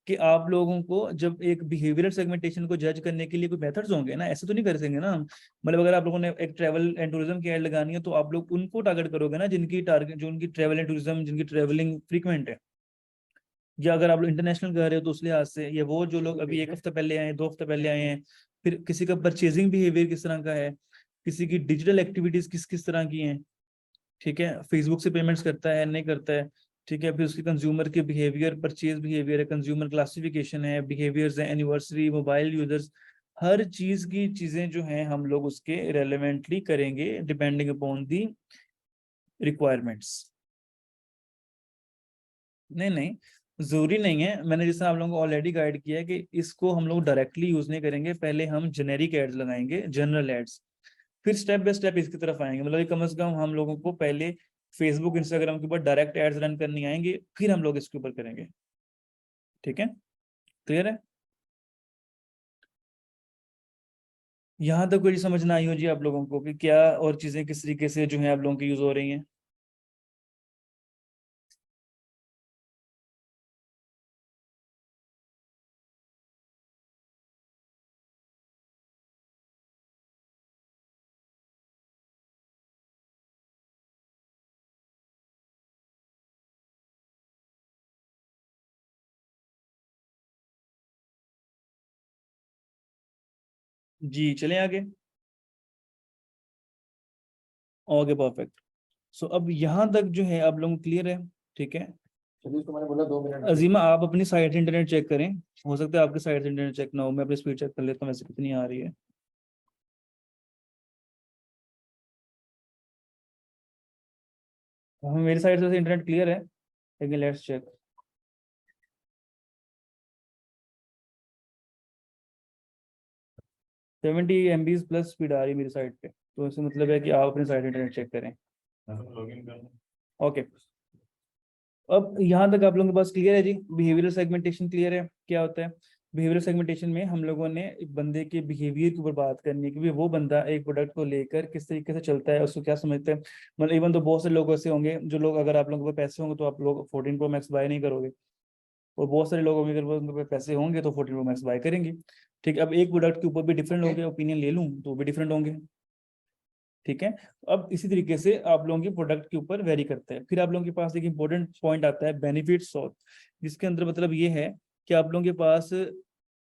कि आप लोगों को जब एक बिहेवियरल सेगमेंटेशन को जज करने के लिए कोई मेथड्स होंगे ना, ऐसे तो नहीं कर सकेंगे ना हम। मतलब अगर आप लोगों ने एक ट्रैवल एंड टूरिज्म की ऐड लगानी है तो आप लोग उनको टारगेट करोगे ना जिनकी टारगेट, जो उनकी ट्रैवल एंड टूरिज्म, जिनकी ट्रैवलिंग फ्रीक्वेंट है। या अगर आप लोग इंटरनेशनल कर रहे हो तो उस लिहाज से, या वो जो लोग अभी 1 हफ्ते पहले आए हैं, 2 हफ्ते पहले आए हैं। फिर किसी का परचेजिंग बिहेवियर किस तरह का है, किसी की डिजिटल एक्टिविटीज किस किस तरह की हैं। ठीक है, फेसबुक से पेमेंट्स करता है नहीं करता है। ठीक है, फिर उसके कंज्यूमर के बिहेवियर, परचेज बिहेवियर है, कंज्यूमर क्लासिफिकेशन है, बिहेवियर्स है, एनिवर्सरी, मोबाइल यूजर्स, हर चीज की चीजें जो हैं हम लोग उसके रेलेवेंटली करेंगे डिपेंडिंग अपॉन दी रिक्वायरमेंट्स। नहीं नहीं, जरूरी नहीं है, मैंने जैसे आप लोगों को ऑलरेडी गाइड किया है कि इसको हम लोग डायरेक्टली यूज नहीं करेंगे, पहले हम जेनेरिक एड्स लगाएंगे, जनरल एड्स, फिर स्टेप बाय स्टेप इसकी तरफ आएंगे। मतलब कम से कम हम लोगों को पहले फेसबुक इंस्टाग्राम के ऊपर डायरेक्ट एड्स रन करनी आएंगे, फिर हम लोग इसके ऊपर करेंगे। ठीक है, क्लियर है? यहाँ तक कोई समझ ना आई हो जी आप लोगों को कि क्या और चीजें किस तरीके से जो है आप लोगों की यूज हो रही हैं? जी चलें आगे। Okay perfect. सो अब यहाँ तक जो है आप लोगों को क्लियर है, ठीक है। चलिए इसको मैंने बोला 2 मिनट। अजीमा आप अपनी साइट से इंटरनेट चेक करें, हो सकता है आपकी साइट से इंटरनेट चेक ना हो, मैं अपनी स्पीड चेक कर लेता हूँ वैसे कितनी आ रही है। हाँ मेरी साइड से इंटरनेट क्लियर है, लेकिन let's check. 70 MB plus speed आ रही है मेरी साइड पे, तो इसका मतलब है कि आप अपनी साइट इंटरनेट चेक करें। ओके, अब यहाँ तक आप लोगों के पास क्लियर है जी। बिहेवियरल सेगमेंटेशन क्लियर है क्या होता है। बिहेवियरल सेगमेंटेशन में हम लोगों ने एक बंदे के बिहेवियर के ऊपर बात करनी है कि भाई वो बंदा एक प्रोडक्ट को लेकर किस तरीके से चलता है, उसको क्या समझता है। मतलब इवन तो बहुत से लोग ऐसे होंगे जो लोग, अगर आप लोगों के पास पैसे होंगे तो आप लोग 14 Pro Max बाय नहीं करोगे, और बहुत सारे लोग होंगे अगर उनके पास पैसे होंगे तो 14 Pro Max बाय करेंगे। ठीक है, अब एक प्रोडक्ट के ऊपर भी डिफरेंट लोगों के ओपिनियन ले लूँ तो भी डिफरेंट होंगे, ठीक है। अब इसी तरीके से आप लोगों के प्रोडक्ट के ऊपर वेरी करते हैं। फिर आप लोगों के पास एक इंपॉर्टेंट पॉइंट आता है बेनिफिट्स ऑफ, जिसके अंदर मतलब ये है कि आप लोगों के पास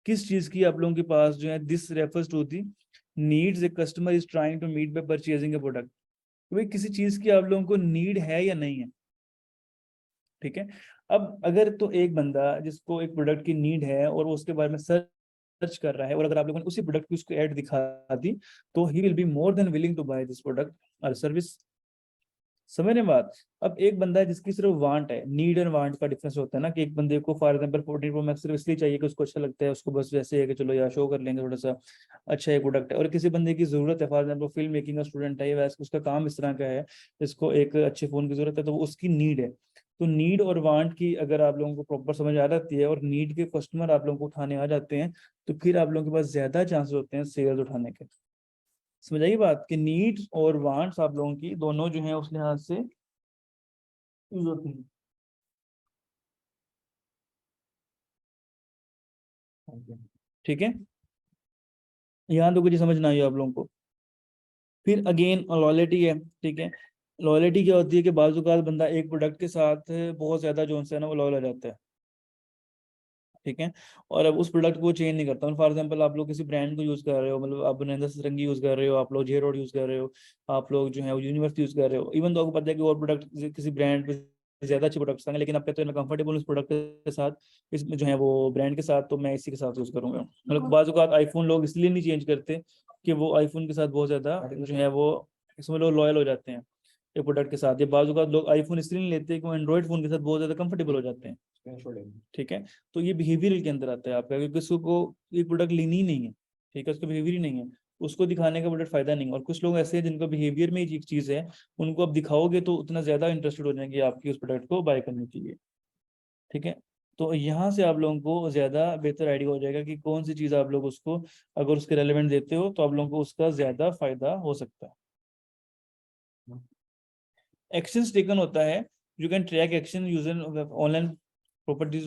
किस चीज की आप लोगों के पास जो है, this refers to the needs a customer is trying to meet by purchasing a product. भाई किसी चीज की आप लोगों को नीड है या नहीं है, ठीक है। अब अगर तो एक बंदा जिसको एक प्रोडक्ट की नीड है और वो उसके बारे में सर्च कर रहा है, और अगर आप लोगों ने उसी प्रोडक्ट की उसको ऐड दिखा दी, तो he will be more than willing to buy this product और सर्विस। समझ रहे बात। अब एक बंदा है जिसकी सिर्फ वांट है, नीड एंड वांट का डिफरेंस होता है ना, कि एक बंदे को फॉर एग्जांपल 14 Pro Max सिर्फ इसलिए चाहिए कि उसको अच्छा लगता है, उसको बस वैसे है कि चलो यार शो कर लेंगे थोड़ा सा, अच्छा ये प्रोडक्ट है। और किसी बंदे की जरूरत है, फॉर एग्जांपल फिल्म मेकिंग का स्टूडेंट है, वैसे उसका काम इस तरह का है, इसको एक अच्छे फोन की जरूरत है, तो वो उसकी नीड है। तो नीड और वांट की अगर आप लोगों को प्रॉपर समझ आ जाती है और नीड के कस्टमर आप लोगों को उठाने आ जाते हैं, तो फिर आप लोगों के पास ज्यादा चांसेस होते हैं सेल्स उठाने के। समझ आई बात, कि नीड्स और वांट्स आप लोगों की दोनों जो है उस लिहाज से यूज होती है। ठीक है, यहाँ तो कुछ समझ ना आई आप लोगों को। फिर अगेन लॉयल्टी है, ठीक है। लॉयल्टी क्या होती है कि बाजूकात बंदा एक प्रोडक्ट के साथ बहुत ज्यादा जो है ना वो लॉयल हो जाता है, ठीक है। और अब उस प्रोडक्ट को चेंज नहीं करता। फॉर एग्जांपल आप लोग किसी ब्रांड को यूज कर रहे हो, मतलब आप नरेंद्र सरंगी यूज कर रहे हो, आप लोग जे रोड यूज कर रहे हो, आप लोग जो है वो यूनिवर्सिटी यूज कर रहे हो, इवन तो आपको पता है कि और प्रोडक्ट किसी ब्रांड पे ज्यादा अच्छे प्रोडक्ट्स आएंगे, लेकिन आप कहते हो मैं कंफर्टेबल उस प्रोडक्ट के साथ, इसमें जो है वो ब्रांड के साथ, तो मैं इसी के साथ यूज करूंगा। मतलब बाजूकात आईफोन लोग इसलिए नहीं चेंज करते कि वो आईफोन के साथ बहुत ज्यादा जो है वो, इसमें लोग लॉयल हो जाते हैं एक प्रोडक्ट के साथ। ये बाजूकात लोग आईफोन इसलिए नहीं लेते कि वो एंड्रॉइड फोन के साथ बहुत ज्यादा कंफर्टेबल हो जाते हैं, ठीक है। तो ये बिहेवियरल के अंदर आता है आपका, क्योंकि किसी को ये प्रोडक्ट लेनी ही नहीं है, ठीक है, उसका बिहेवियर ही नहीं है, उसको दिखाने का प्रोडक्ट फायदा नहीं। और कुछ लोग ऐसे हैं जिनका बिहेवियर में ही एक चीज है, उनको आप दिखाओगे तो उतना ज्यादा इंटरेस्टेड हो जाएंगे आपकी उस प्रोडक्ट को बाय करने के लिए, ठीक है। तो यहाँ से आप लोगों को ज्यादा बेहतर आइडिया हो जाएगा कि कौन सी चीज आप लोग उसको अगर उसके रेलेवेंट देते हो तो आप लोगों को उसका ज्यादा फायदा हो सकता है। एक्शंस टेकन होता है, you can track action user online properties.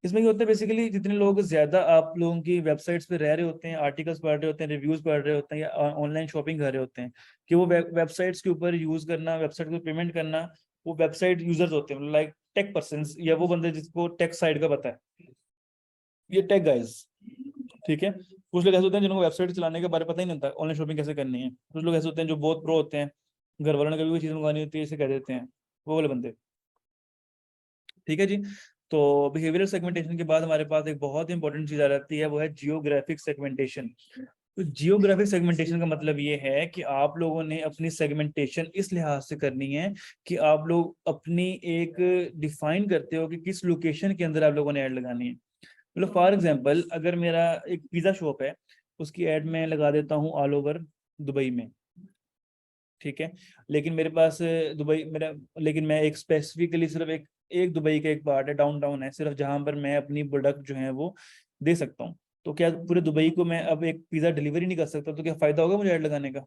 इसमें क्या होता है बेसिकली, जितने लोग ज्यादा आप लोगों की वेबसाइट्स पे रह रहे होते हैं, आर्टिकल्स पढ़ रहे होते हैं, रिव्यूज पढ़ रहे होते हैं, या ऑनलाइन शॉपिंग कर रहे होते हैं, कि वो वेबसाइट्स के ऊपर यूज करना, वेबसाइट को पेमेंट करना, वो वेबसाइट यूजर्स होते हैं, लाइक टेक पर्सन, या वो बंदे जिसको टेक साइड का पता है, ये टेक गाइज, ठीक है। कुछ लोग ऐसे होते हैं जिनको वेबसाइट चलाने के बारे में पता ही नहीं होता, ऑनलाइन शॉपिंग कैसे करनी है। कुछ लोग ऐसे होते हैं जो बहुत प्रो होते हैं, घर वालों ने कभी कोई चीज मंगानी होती है इसे कह देते हैं, वो वाले बंदे, ठीक है जी। तो बिहेवियरल सेगमेंटेशन के बाद हमारे पास एक बहुत इंपॉर्टेंट चीज आ जाती है, वो है जियोग्राफिक सेगमेंटेशन। तो जियोग्राफिक सेगमेंटेशन का मतलब ये है कि आप लोगों ने अपनी सेगमेंटेशन इस लिहाज से करनी है कि आप लोग अपनी एक डिफाइन करते हो कि किस लोकेशन के अंदर आप लोगों ने ऐड लगानी है। मतलब फॉर एग्जांपल अगर मेरा एक पिज्जा शॉप है, उसकी ऐड मैं लगा देता हूँ ऑल ओवर दुबई में, ठीक है। लेकिन मेरे पास दुबई मेरा, लेकिन मैं एक स्पेसिफिकली सिर्फ एक एक दुबई का एक पार्ट है, डाउनटाउन है सिर्फ, जहां पर मैं अपनी प्रोडक्ट जो है वो दे सकता हूँ। तो क्या पूरे दुबई को मैं अब एक पिज्जा डिलीवरी नहीं कर सकता? तो क्या फायदा होगा मुझे ऐड लगाने का?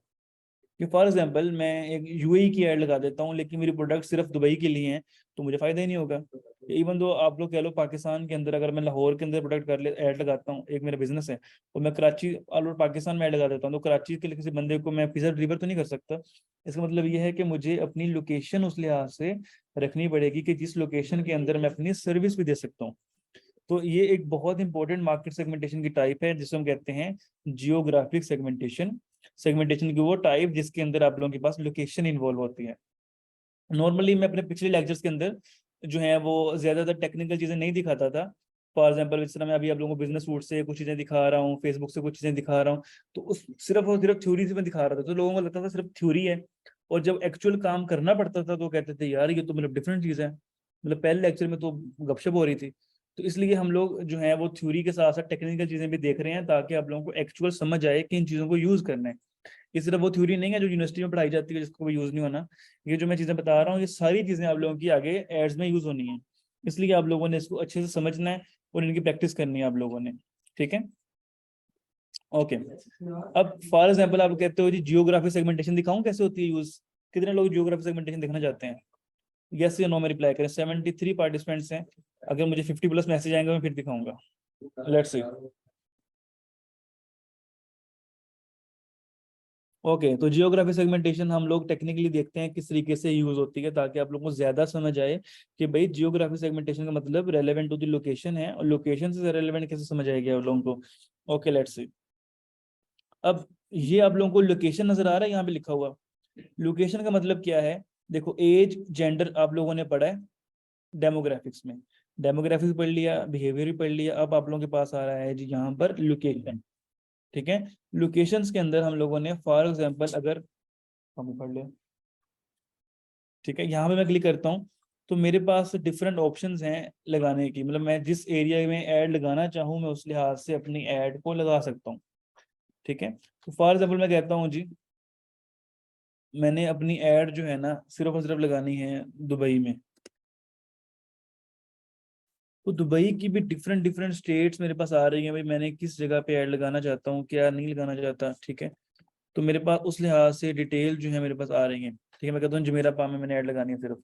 कि फॉर एग्जांपल मैं एक यूएई की ऐड लगा देता हूँ, लेकिन मेरी प्रोडक्ट सिर्फ दुबई के लिए हैं, तो मुझे फायदा ही नहीं होगा। इवन दो आप लोग कह लो पाकिस्तान के अंदर, अगर मैं लाहौर के अंदर प्रोडक्ट कर ले ऐड लगाता हूँ, एक मेरा बिजनेस है, और मैं कराची ऑल ओवर पाकिस्तान में ऐड लगा देता हूँ, तो कराची के लिए किसी बंदे को मैं पिज्जा डिलीवर तो नहीं कर सकता। इसका मतलब ये है कि मुझे अपनी लोकेशन उस लिहाज से रखनी पड़ेगी कि जिस लोकेशन के अंदर मैं अपनी सर्विस भी दे सकता हूँ। तो ये एक बहुत इंपॉर्टेंट मार्केट सेगमेंटेशन की टाइप है जिसे हम कहते हैं जियोग्राफिक सेगमेंटेशन। सेगमेंटेशन की वो टाइप जिसके अंदर आप लोगों के पास लोकेशन इन्वॉल्व होती है। नॉर्मली मैं अपने पिछले लेक्चर्स के अंदर जो है वो ज्यादातर टेक्निकल चीजें नहीं दिखाता था। फॉर एग्जाम्पल इस तरह मैं अभी आप लोगों को बिजनेस रूट से कुछ चीजें दिखा रहा हूँ, फेसबुक से कुछ चीजें दिखा रहा हूँ, तो उस सिर्फ और सिर्फ थ्योरी से मैं दिखा रहा था, तो लोगों को लगता था सिर्फ थ्योरी है। और जब एक्चुअल काम करना पड़ता था तो कहते थे यार ये तो मतलब डिफरेंट चीज है, मतलब पहले लेक्चर में तो गपशप हो रही थी। तो इसलिए हम लोग जो है वो थ्योरी के साथ साथ टेक्निकल चीजें भी देख रहे हैं ताकि आप लोगों को एक्चुअल समझ आए कि इन चीजों को यूज करना है। ये सिर्फ वो थ्योरी नहीं है जो यूनिवर्सिटी में पढ़ाई जाती है जिसको कोई यूज नहीं होना। ये जो मैं चीजें बता रहा हूँ ये सारी चीजें आप लोगों की आगे एड्स में यूज होनी है, इसलिए आप लोगों ने इसको अच्छे से समझना है और इनकी प्रैक्टिस करनी है आप लोगों ने। ठीक है, ओके। अब फॉर एग्जाम्पल आप कहते हो जी जियोग्राफी सेगमेंटेशन दिखाऊं कैसे होती है यूज, कितने लोग जियोग्राफी सेगमेंटेशन देखना चाहते हैं? यस या नो में रिप्लाई करें। 73 पार्टिसिपेंट्स हैं, अगर मुझे 50+ मैसेज आएंगे मैं फिर दिखाऊंगा। Let's see. ओके, तो जियोग्राफी सेगमेंटेशन हम लोग टेक्निकली देखते हैं किस तरीके से यूज होती है ताकि आप लोगों को ज्यादा समझ आए कि भाई जियोग्राफी सेगमेंटेशन का मतलब रेलेवेंट टू द लोकेशन है, और लोकेशन से रेलेवेंट कैसे समझ आएगी आप लोगों को। Okay let's see. अब ये आप लोगों को लोकेशन नजर आ रहा है यहाँ पे लिखा हुआ। लोकेशन का मतलब क्या है? देखो एज जेंडर आप लोगों ने पढ़ा है डेमोग्राफिक्स में, डेमोग्राफिक्स पढ़ लिया, बिहेवियर भी पढ़ लिया, अब आप लोगों के पास आ रहा है जी यहाँ पर लोकेशन। ठीक है, लोकेशंस के अंदर हम लोगों ने फॉर एग्जांपल अगर हम पढ़ ले, ठीक है, यहाँ पे मैं क्लिक करता हूँ तो मेरे पास डिफरेंट ऑप्शंस हैं लगाने की, मतलब मैं जिस एरिया में ऐड लगाना चाहूँ मैं उस लिहाज से अपनी ऐड को लगा सकता हूँ। ठीक है, तो फॉर एग्जांपल मैं कहता हूँ जी मैंने अपनी ऐड जो है ना सिर्फ और सिर्फ लगानी है दुबई में, तो दुबई की भी डिफरेंट डिफरेंट स्टेट्स मेरे पास आ रही हैं, भाई मैंने किस जगह पे ऐड लगाना चाहता हूँ क्या नहीं लगाना चाहता। ठीक है, तो मेरे पास उस लिहाज से डिटेल जो है मेरे पास आ रही है। ठीक है, मैं कहता हूँ जमेरा पाम में मैंने ऐड लगानी है सिर्फ,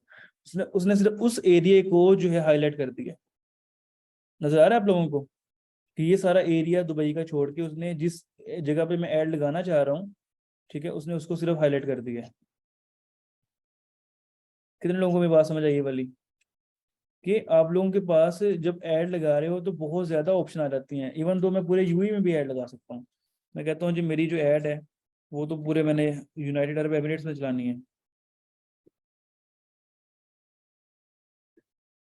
उसने उसने सिर्फ उस एरिया को जो है हाईलाइट कर दिया। नजर आ रहा है आप लोगों को कि ये सारा एरिया दुबई का छोड़ के उसने जिस जगह पे मैं ऐड लगाना चाह रहा हूँ, ठीक है, उसने उसको सिर्फ हाईलाइट कर दिया है। कितने लोगों को मेरी बात समझ आई ये वाली, कि आप लोगों के पास जब ऐड लगा रहे हो तो बहुत ज्यादा ऑप्शन आ जाती हैं। इवन तो मैं पूरे यूएई में भी ऐड लगा सकता हूँ। मैं कहता हूँ जी मेरी जो ऐड है वो तो पूरे मैंने यूनाइटेड अरब एमिरेट्स में चलानी है।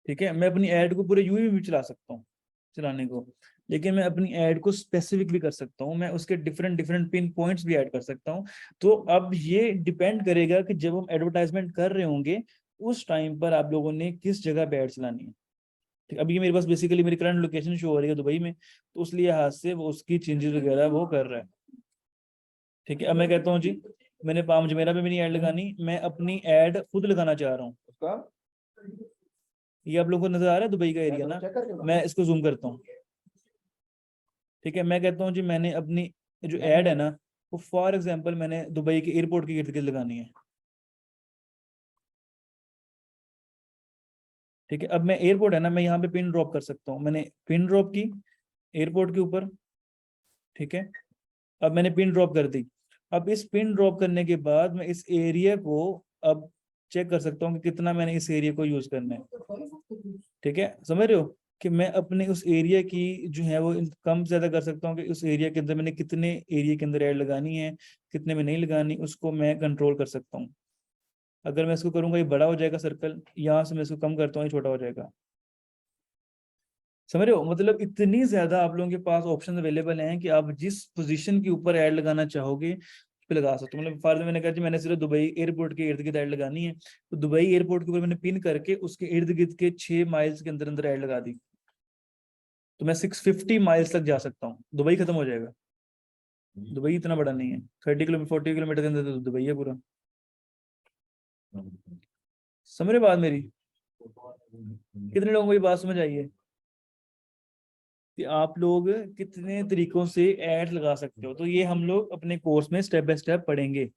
ठीक है, मैं अपनी ऐड को पूरे यूएई में भी चला सकता हूँ चलाने को, लेकिन मैं अपनी ऐड को स्पेसिफिक भी कर सकता हूँ, मैं उसके डिफरेंट डिफरेंट पिन पॉइंट्स भी ऐड कर सकता हूँ। तो अब ये डिपेंड करेगा कि जब हम एडवर्टाइजमेंट कर रहे होंगे उस टाइम पर आप लोगों ने किस जगह पे ऐड चलानी है। ठीक, अभी ये मेरे पास बेसिकली मेरी करंट लोकेशन शो हो रही है दुबई में, तो उस लिए हाथ से वो उसकी चेंजेस वगैरह वो कर रहा है। ठीक है, अब मैं कहता हूँ जी मैंने पाम जमेरा पे भी नहीं ऐड लगानी, मैं अपनी ऐड खुद लगाना चाह रहा हूँ। उसका ये आप लोगों को नजर आ रहा है दुबई का एरिया ना, चेक करके मैं इसको जूम करता हूँ। ठीक है, मैं कहता हूँ जी मैंने अपनी जो ऐड है ना वो फॉर एग्जांपल मैंने दुबई के एयरपोर्ट के इर्द गिर्द लगानी है। ठीक है, अब मैं एयरपोर्ट है ना मैं यहाँ पे पिन ड्रॉप कर सकता हूँ, मैंने पिन ड्रॉप की एयरपोर्ट के ऊपर। ठीक है, अब मैंने पिन ड्रॉप कर दी। अब इस पिन ड्रॉप करने के बाद मैं इस एरिया को अब चेक कर सकता हूँ कि कितना मैंने इस एरिया को यूज करना है। ठीक है, समझ रहे हो कि मैं अपने उस एरिया की जो है वो कम ज्यादा कर सकता हूँ कि उस एरिया के अंदर मैंने कितने एरिया के अंदर ऐड लगानी है, कितने में नहीं लगानी, उसको मैं कंट्रोल कर सकता हूँ। अगर मैं इसको करूंगा ये बड़ा हो जाएगा सर्कल, यहाँ से मैं इसको कम करता हूँ ये छोटा हो जाएगा। समझ रहे हो, मतलब इतनी ज्यादा आप लोगों के पास ऑप्शन अवेलेबल हैं कि आप जिस पोजीशन के ऊपर ऐड लगाना चाहोगे उस पे लगा सकते हो। मतलब फॉर मैंने कहा जी मैंने सिर्फ दुबई एयरपोर्ट के इर्द गिर्द ऐड लगानी है, तो दुबई एयरपोर्ट के ऊपर मैंने पिन करके उसके इर्द गिर्द के 6 माइल्स के अंदर अंदर ऐड लगा दी, तो मैं 650 माइल्स तक जा सकता हूँ, दुबई खत्म हो जाएगा। दुबई इतना बड़ा नहीं है, 30 किलोमीटर 40 किलोमीटर के अंदर तो दुबई है पूरा। समझ रहे बात मेरी? कितने लोगों को ये बात समझ आई है कि आप लोग कितने तरीकों से ऐड लगा सकते हो? तो ये हम लोग अपने कोर्स में स्टेप बाय स्टेप पढ़ेंगे।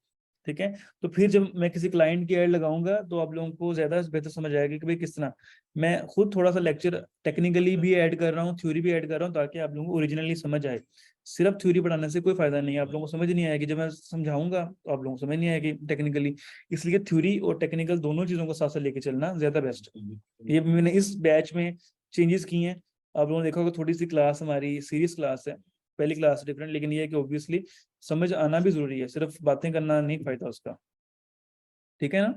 ठीक है, तो फिर जब मैं किसी क्लाइंट की ऐड लगाऊंगा तो आप लोगों को ज्यादा बेहतर समझ आएगी कि भाई किस तरह मैं खुद थोड़ा सा लेक्चर टेक्निकली भी ऐड कर रहा हूँ, थ्योरी भी ऐड कर रहा हूँ, ताकि आप लोगों को ओरिजिनली समझ आए। सिर्फ थ्योरी पढ़ाने से कोई फायदा नहीं है, आप लोगों को समझ नहीं आएगी, जब मैं समझाऊंगा तो आप लोगों को समझ नहीं आएगी टेक्निकली। इसलिए थ्योरी और टेक्निकल दोनों चीजों को साथ साथ लेके चलना ज्यादा बेस्ट है। ये मैंने इस बैच में चेंजेस किए हैं। आप लोगों ने देखा होगा थोड़ी सी क्लास हमारी सीरीज क्लास है, पहली क्लास डिफरेंट, लेकिन ये है कि ऑब्वियसली समझ आना भी जरूरी है, सिर्फ बातें करना नहीं फायदा उसका, ठीक है ना।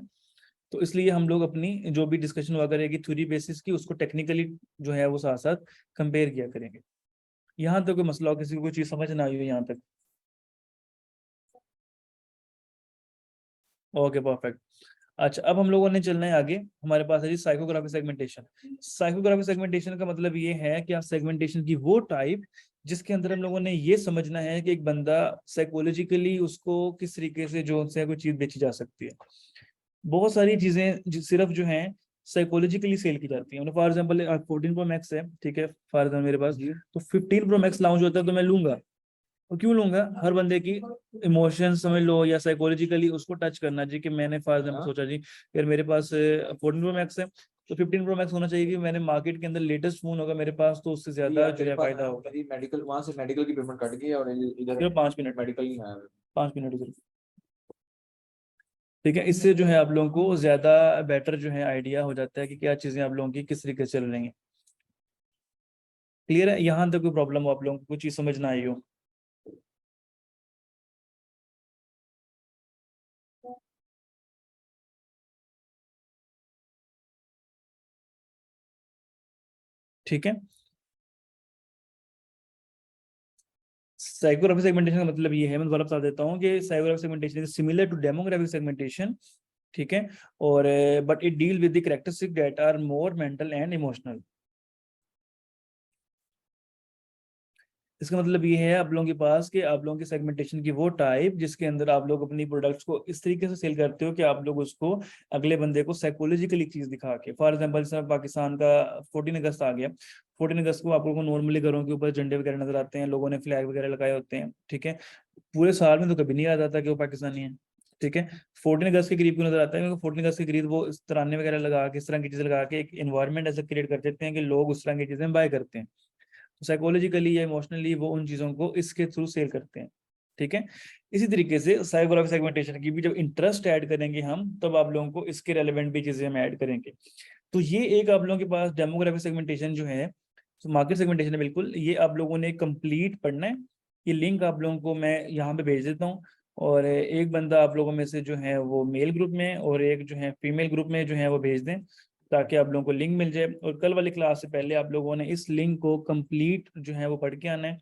तो इसलिए हम लोग अपनी जो भी डिस्कशन हुआ करेगी थ्योरी बेसिस की, उसको टेक्निकली जो है वो साथ साथ कंपेयर किया करेंगे। यहाँ तक कोई मसला हो, किसी को कोई चीज समझ ना आई हो यहाँ तक? Okay perfect. अच्छा, अब हम लोगों ने चलना है आगे, हमारे पास है जी साइकोग्राफी सेगमेंटेशन। साइकोग्राफी सेगमेंटेशन का मतलब ये है कि आप सेगमेंटेशन की वो टाइप जिसके अंदर हम लोगों ने ये समझना है कि एक बंदा साइकोलॉजिकली उसको किस तरीके से जो उनसे कोई चीज बेची जा सकती है। बहुत सारी चीजें सिर्फ जो है साइकोलॉजिकली सेल की जाती है। फॉर एग्जाम्पल 14 प्रो मैक्स है, ठीक है, फॉर एग्जाम्पल मेरे पास, तो 15 प्रो मैक्स लॉन्च होता है तो मैं लूंगा। और क्यों लूंगा? हर बंदे की इमोशन समझ लो या साइकोलॉजिकली उसको टच करना जी, कि मैंने फॉर एग्जाम्पल सोचा जी यार मेरे पास 14 प्रो मैक्स है, तो 15 प्रो मैक्स होना चाहिए कि मैंने मार्केट के अंदर लेटेस्ट फोन होगा मेरे पास, तो उससे ज्यादा जो है फायदा होगा। मेडिकल वहां से मेडिकल की पेमेंट कट गई और इधर सिर्फ 5 मिनट, मेडिकल नहीं आया। 5 मिनट सिर्फ, ठीक है। इससे जो है आप लोगों को ज्यादा बेटर जो है आइडिया हो जाता है कि क्या चीजें आप लोगों की किस तरीके से चल रही हैं। क्लियर है? यहाँ तक कोई प्रॉब्लम हो आप लोगों को, कुछ चीज समझ ना आई हो? ठीक है। साइकोग्राफिक सेगमेंटेशन का मतलब ये है, मैं दोबारा बता देता हूँ कि psychographic segmentation is similar to demographic segmentation, ठीक है, और but it deal with the characteristic that are more mental and emotional. इसका मतलब ये है आप लोगों के पास कि आप लोगों की सेगमेंटेशन की वो टाइप जिसके अंदर आप लोग अपनी प्रोडक्ट्स को इस तरीके से सेल करते हो कि आप लोग उसको अगले बंदे को साइकोलॉजिकली चीज दिखा के, फॉर एग्जांपल जैसे पाकिस्तान का 14 अगस्त आ गया, 14 अगस्त को आप लोगों को नॉर्मली घरों के ऊपर झंडे वगैरह नजर आते हैं, लोगों ने फ्लैग वगैरह लगाए होते हैं, ठीक है। पूरे साल में तो कभी नहीं याद आता कि वो पाकिस्तानी है, ठीक है। 14 अगस्त के करीब क्यों नजर आता है? क्योंकि 14 अगस्त के करीब वो इस तराने वगैरह लगा के, इस तरह की चीजें लगा के एक एनवायरनमेंट ऐसा क्रिएट कर देते हैं कि लोग उस तरह की चीजें बाय करते हैं। साइकोलॉजिकली या इमोशनली वो उन चीजों को इसके थ्रू सेल करते हैं, ठीक है। इसी तरीके से साइकोग्राफिक सेगमेंटेशन की भी जब इंटरेस्ट ऐड करेंगे हम, तब आप लोगों को इसके रेलेवेंट भी चीजें हम ऐड करेंगे। तो ये एक आप लोगों के पास डेमोग्राफिक सेगमेंटेशन जो है, मार्केट सेगमेंटेशन है, बिल्कुल ये आप लोगों ने कंप्लीट पढ़ना है। ये लिंक आप लोगों को मैं यहाँ पे भेज देता हूँ, और एक बंदा आप लोगों में से जो है वो मेल ग्रुप में और एक जो है फीमेल ग्रुप में जो है वो भेज दें, ताकि आप लोगों को लिंक मिल जाए। और कल वाली क्लास से पहले आप लोगों ने इस लिंक को कंप्लीट जो है वो पढ़ के आना है,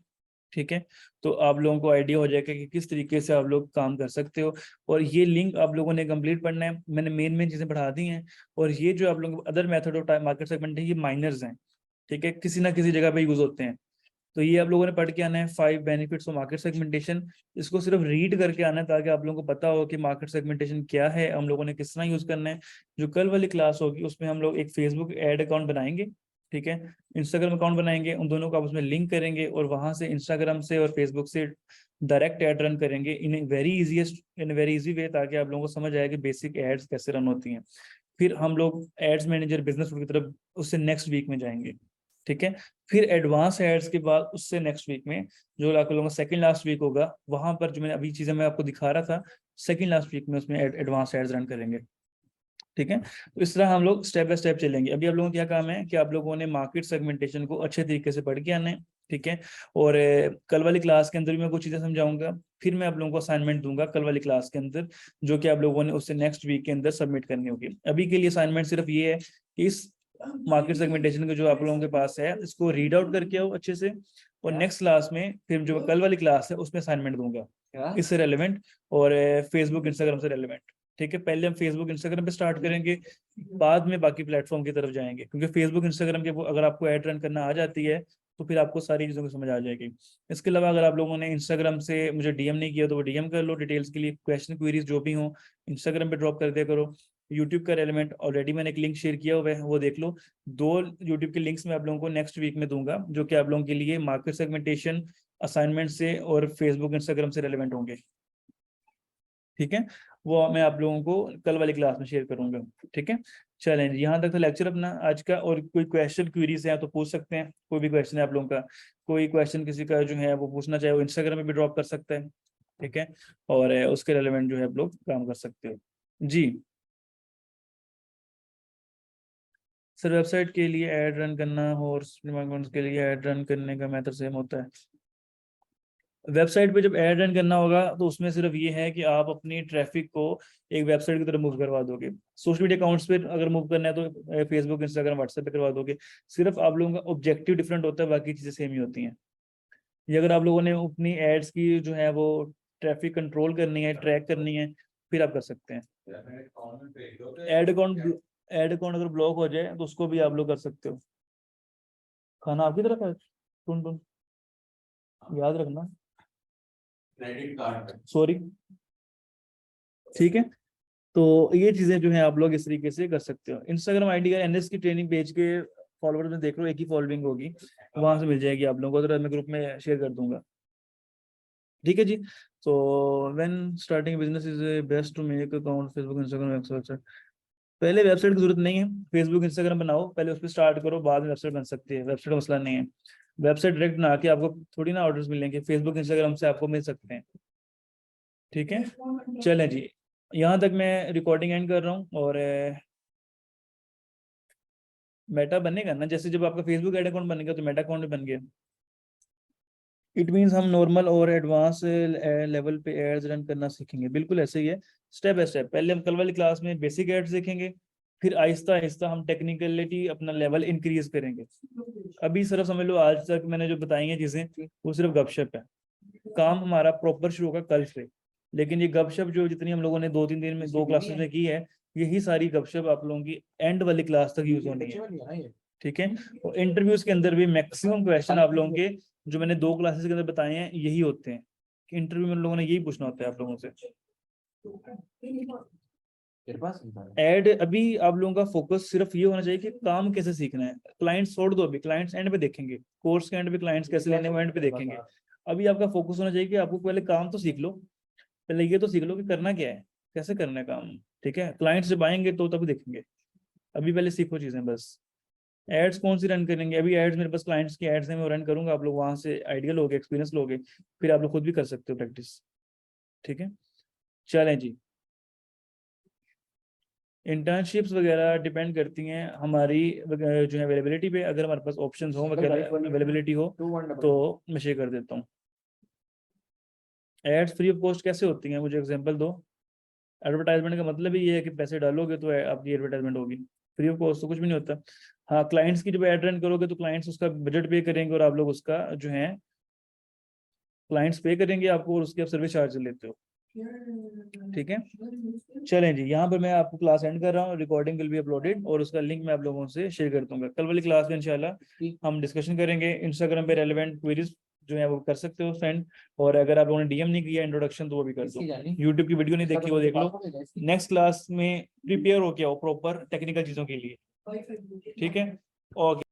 ठीक है। तो आप लोगों को आइडिया हो जाएगा कि किस तरीके से आप लोग काम कर सकते हो। और ये लिंक आप लोगों ने कंप्लीट पढ़ना है, मैंने मेन मेन चीजें पढ़ा दी हैं। और ये जो आप लोग other method of market segment है, ये माइनर्स हैं, ठीक है, किसी ना किसी जगह पे यूज होते हैं। तो ये आप लोगों ने पढ़ के आना है 5 बेनिफिट्स ऑफ मार्केट सेगमेंटेशन। इसको सिर्फ रीड करके आना है ताकि आप लोगों को पता हो कि मार्केट सेगमेंटेशन क्या है, हम लोगों ने किस तरह यूज करना है। जो कल वाली क्लास होगी उसमें हम लोग एक फेसबुक एड अकाउंट बनाएंगे, ठीक है, इंस्टाग्राम अकाउंट बनाएंगे, उन दोनों को आप उसमें लिंक करेंगे और वहां से इंस्टाग्राम से और फेसबुक से डायरेक्ट एड रन करेंगे इन वेरी इजी वे, ताकि आप लोगों को समझ आए कि बेसिक एड्स कैसे रन होती हैं। फिर हम लोग एड्स मैनेजर बिजनेस की तरफ उससे नेक्स्ट वीक में जाएंगे, ठीक है। फिर एडवांस एड्स के बाद उससे नेक्स्ट वीक में, जो आप लोगों का सेकंड लास्ट वीक होगा, वहां पर जो मैंने अभी चीजें मैं आपको दिखा रहा था, सेकंड लास्ट वीक में उसमें एडवांस एड्स रन करेंगे, ठीक है। तो इस तरह हम लोग स्टेप बाय स्टेप चलेंगे। अभी आप लोगों का क्या काम है कि आप लोगों ने मार्केट सेगमेंटेशन को अच्छे तरीके से पढ़ के आना है, ठीक है। और कल वाली क्लास के अंदर भी मैं कुछ चीजें समझाऊंगा, फिर मैं आप लोगों को असाइनमेंट दूंगा कल वाली क्लास के अंदर, जो कि आप लोगों ने उससे नेक्स्ट वीक के अंदर सबमिट करनी होगी। अभी के लिए असाइनमेंट सिर्फ ये है कि इस मार्केट सेगमेंटेशन का जो आप लोगों के पास है इसको रीड आउट करके आओ अच्छे से, और नेक्स्ट क्लास में फिर जो कल वाली क्लास है उसमें असाइनमेंट दूंगा इससे रेलेवेंट, और फेसबुक इंस्टाग्राम से रेलेवेंट, ठीक है। पहले हम फेसबुक इंस्टाग्राम पे स्टार्ट करेंगे, बाद में बाकी प्लेटफॉर्म की तरफ जाएंगे, क्योंकि फेसबुक इंस्टाग्राम के अगर आपको ऐड रन करना आ जाती है तो फिर आपको सारी चीज़ों की समझ आ जाएगी। इसके अलावा अगर आप लोगों ने इंस्टाग्राम से मुझे डीएम नहीं किया तो वो डीएम कर लो, डिटेल्स के लिए क्वेश्चन क्वेरीज जो भी हो इंस्टाग्राम पे ड्रॉप कर दिया करो। यूट्यूब का एलिमेंट ऑलरेडी मैंने एक लिंक शेयर किया हुआ है, वो देख लो। 2 यूट्यूब के लिंक्स मैं आप लोगों को नेक्स्ट वीक में दूंगा, जो कि आप लोगों के लिए मार्केट सेगमेंटेशन असाइनमेंट से और फेसबुक इंस्टाग्राम से रेलिवेंट होंगे, ठीक है। वो मैं आप लोगों को कल वाली क्लास में शेयर करूंगा, ठीक है। चलें जी, यहाँ तक तो लेक्चर अपना आज का। और कोई क्वेश्चन क्वेरीज है तो पूछ सकते हैं, कोई भी क्वेश्चन है आप लोगों का, कोई क्वेश्चन किसी का जो है वो पूछना चाहे वो इंस्टाग्राम में भी ड्रॉप कर सकता है, ठीक है। और उसके रेलेवेंट जो है आप लोग काम कर सकते हो जी। सर वेबसाइट के लिए ऐड रन करना और के लिए ऐड रन करने का मेथड सेम होता है? वेबसाइट पे जब ऐड रन करना होगा तो उसमें सिर्फ ये है कि आप अपनी ट्रैफिक को एक वेबसाइट की तरफ मूव करवा दोगे। सोशल मीडिया अकाउंट्स पे अगर मूव करना है तो फेसबुक, इंस्टाग्राम, व्हाट्सएप पे करवा दोगे। सिर्फ आप लोगों का ऑब्जेक्टिव डिफरेंट होता है, बाकी चीजें सेम ही होती हैं। ये अगर आप लोगों ने अपनी एड्स की जो है वो ट्रैफिक कंट्रोल करनी है, ट्रैक करनी है, फिर आप कर सकते हैं। एड अकाउंट अगर ब्लॉक हो जाए तो उसको भी आप लोग कर सकते हो। खाना आपकी तरफ है, टुन टुन, याद रखना, क्रेडिट कार्ड सॉरी। ठीक है, तो ये चीजें जो है आप लोग इस तरीके से कर सकते हो। इंस्टाग्राम आईडी का एनएस की ट्रेनिंग पेज के फॉलोअर में देख लो, एक ही फॉलोइंग होगी, वहां से मिल जाएगी आप लोगों को, तो मैं ग्रुप में शेयर कर दूंगा। ठीक है जी। तो when starting business is best to make account Facebook, Instagram, website. पहले वेबसाइट की जरूरत नहीं है, फेसबुक, इंस्टाग्राम बनाओ, पहले उस पर स्टार्ट करो, बाद में वेबसाइट बन सकती है, वेबसाइट का मसला नहीं है। वेबसाइट डायरेक्ट बना के आपको थोड़ी ना ऑर्डर्स मिलेंगे, फेसबुक, इंस्टाग्राम से आपको मिल सकते हैं। ठीक है, चलें जी, यहाँ तक मैं रिकॉर्डिंग एंड कर रहा हूँ। और मेटा बनेगा ना, जैसे जब आपका फेसबुक एड अकाउंट बनेगा तो मेटा अकाउंट भी बन गया। इट मीन्स हम नॉर्मल और एडवांस लेवल पे एड्स रन करना सीखेंगे, बिल्कुल ऐसे ही है, स्टेप बाय स्टेप। पहले हम कल वाली क्लास में बेसिक एड्स सीखेंगे, फिर आहिस्ता आहिस्ता हम टेक्निकलिटी अपना लेवल इंक्रीज करेंगे। अभी सिर्फ समझ लो आज तक मैंने जो बताई हैं चीजें वो सिर्फ गपशप है। काम हमारा प्रॉपर शुरू होगा कल से, लेकिन ये गपशप जो जितनी हम लोगों ने 2-3 दिन में 2 क्लासेस में की है, यही सारी गपशप आप लोगों की एंड वाली क्लास तक यूज होनी है। ठीक है, और इंटरव्यूज के अंदर भी मैक्सिमम क्वेश्चन आप लोगों के जो मैंने 2 क्लासेस के अंदर बताए हैं यही होते हैं, कि इंटरव्यू में लोगों ने यही पूछना होता है आप लोगों से। एड अभी आप लोगों का फोकस सिर्फ ये होना चाहिए कि काम कैसे सीखना है। क्लाइंट्स छोड़ दो, अभी क्लाइंट्स एंड पे देखेंगे, कोर्स के एंड पे क्लाइंट्स कैसे लेने वो एंड पे देखेंगे। अभी आपका फोकस होना चाहिए कि आपको पहले काम तो सीख लो, पहले ये तो सीख लो कि करना क्या है, कैसे करना है काम। ठीक है, क्लाइंट्स जब आएंगे तो तभी देखेंगे, अभी पहले सीखो चीजें बस। एड्स कौन सी रन करेंगे, अभी एड्स मेरे पास क्लाइंट्स की एड्स हैं, मैं रन करूंगा, आप लोग वहां से आइडिया लोगे, एक्सपीरियंस लोगे, फिर आप लोग खुद भी कर सकते हो प्रैक्टिस। ठीक है, चलें जी। इंटर्नशिप्स वगैरह डिपेंड करती हैं हमारी जो है अवेलेबिलिटी पे, अगर हमारे पास ऑप्शंस हो वगैरह, अवेलेबिलिटी हो तो मैं शेयर कर देता हूँ। एड्स फ्री ऑफ कॉस्ट कैसे होती हैं, मुझे एग्जांपल दो। एडवर्टाइजमेंट का मतलब ही ये है कि पैसे डालोगे तो आपकी एडवर्टाइजमेंट होगी, फ्री ऑफ कॉस्ट तो कुछ भी नहीं होता। हाँ, क्लाइंट्स की जब एड रन करोगे तो क्लाइंट्स उसका बजट पे करेंगे और आप लोग उसका जो है क्लाइंट्स पे करेंगे आपको, और उसके आप सर्विस चार्ज लेते हो। ठीक है, चलें जी, यहाँ पर मैं आपको क्लास एंड कर रहा हूँ, रिकॉर्डिंग विल बी अपलोडेड और उसका लिंक मैं आप लोगों से शेयर कर दूंगा। कल वाली क्लास में इंशाल्लाह हम डिस्कशन करेंगे, इंस्टाग्राम पे रेलेवेंट क्वेरीज जो है वो कर सकते हो सेंड, और अगर आप लोगों ने डीएम नहीं किया इंट्रोडक्शन तो वो भी कर दो। यूट्यूब की वीडियो नहीं देखी वो देख लो, नेक्स्ट क्लास में प्रिपेयर हो क्या हो प्रॉपर टेक्निकल चीजों के लिए। ठीक है, ओके।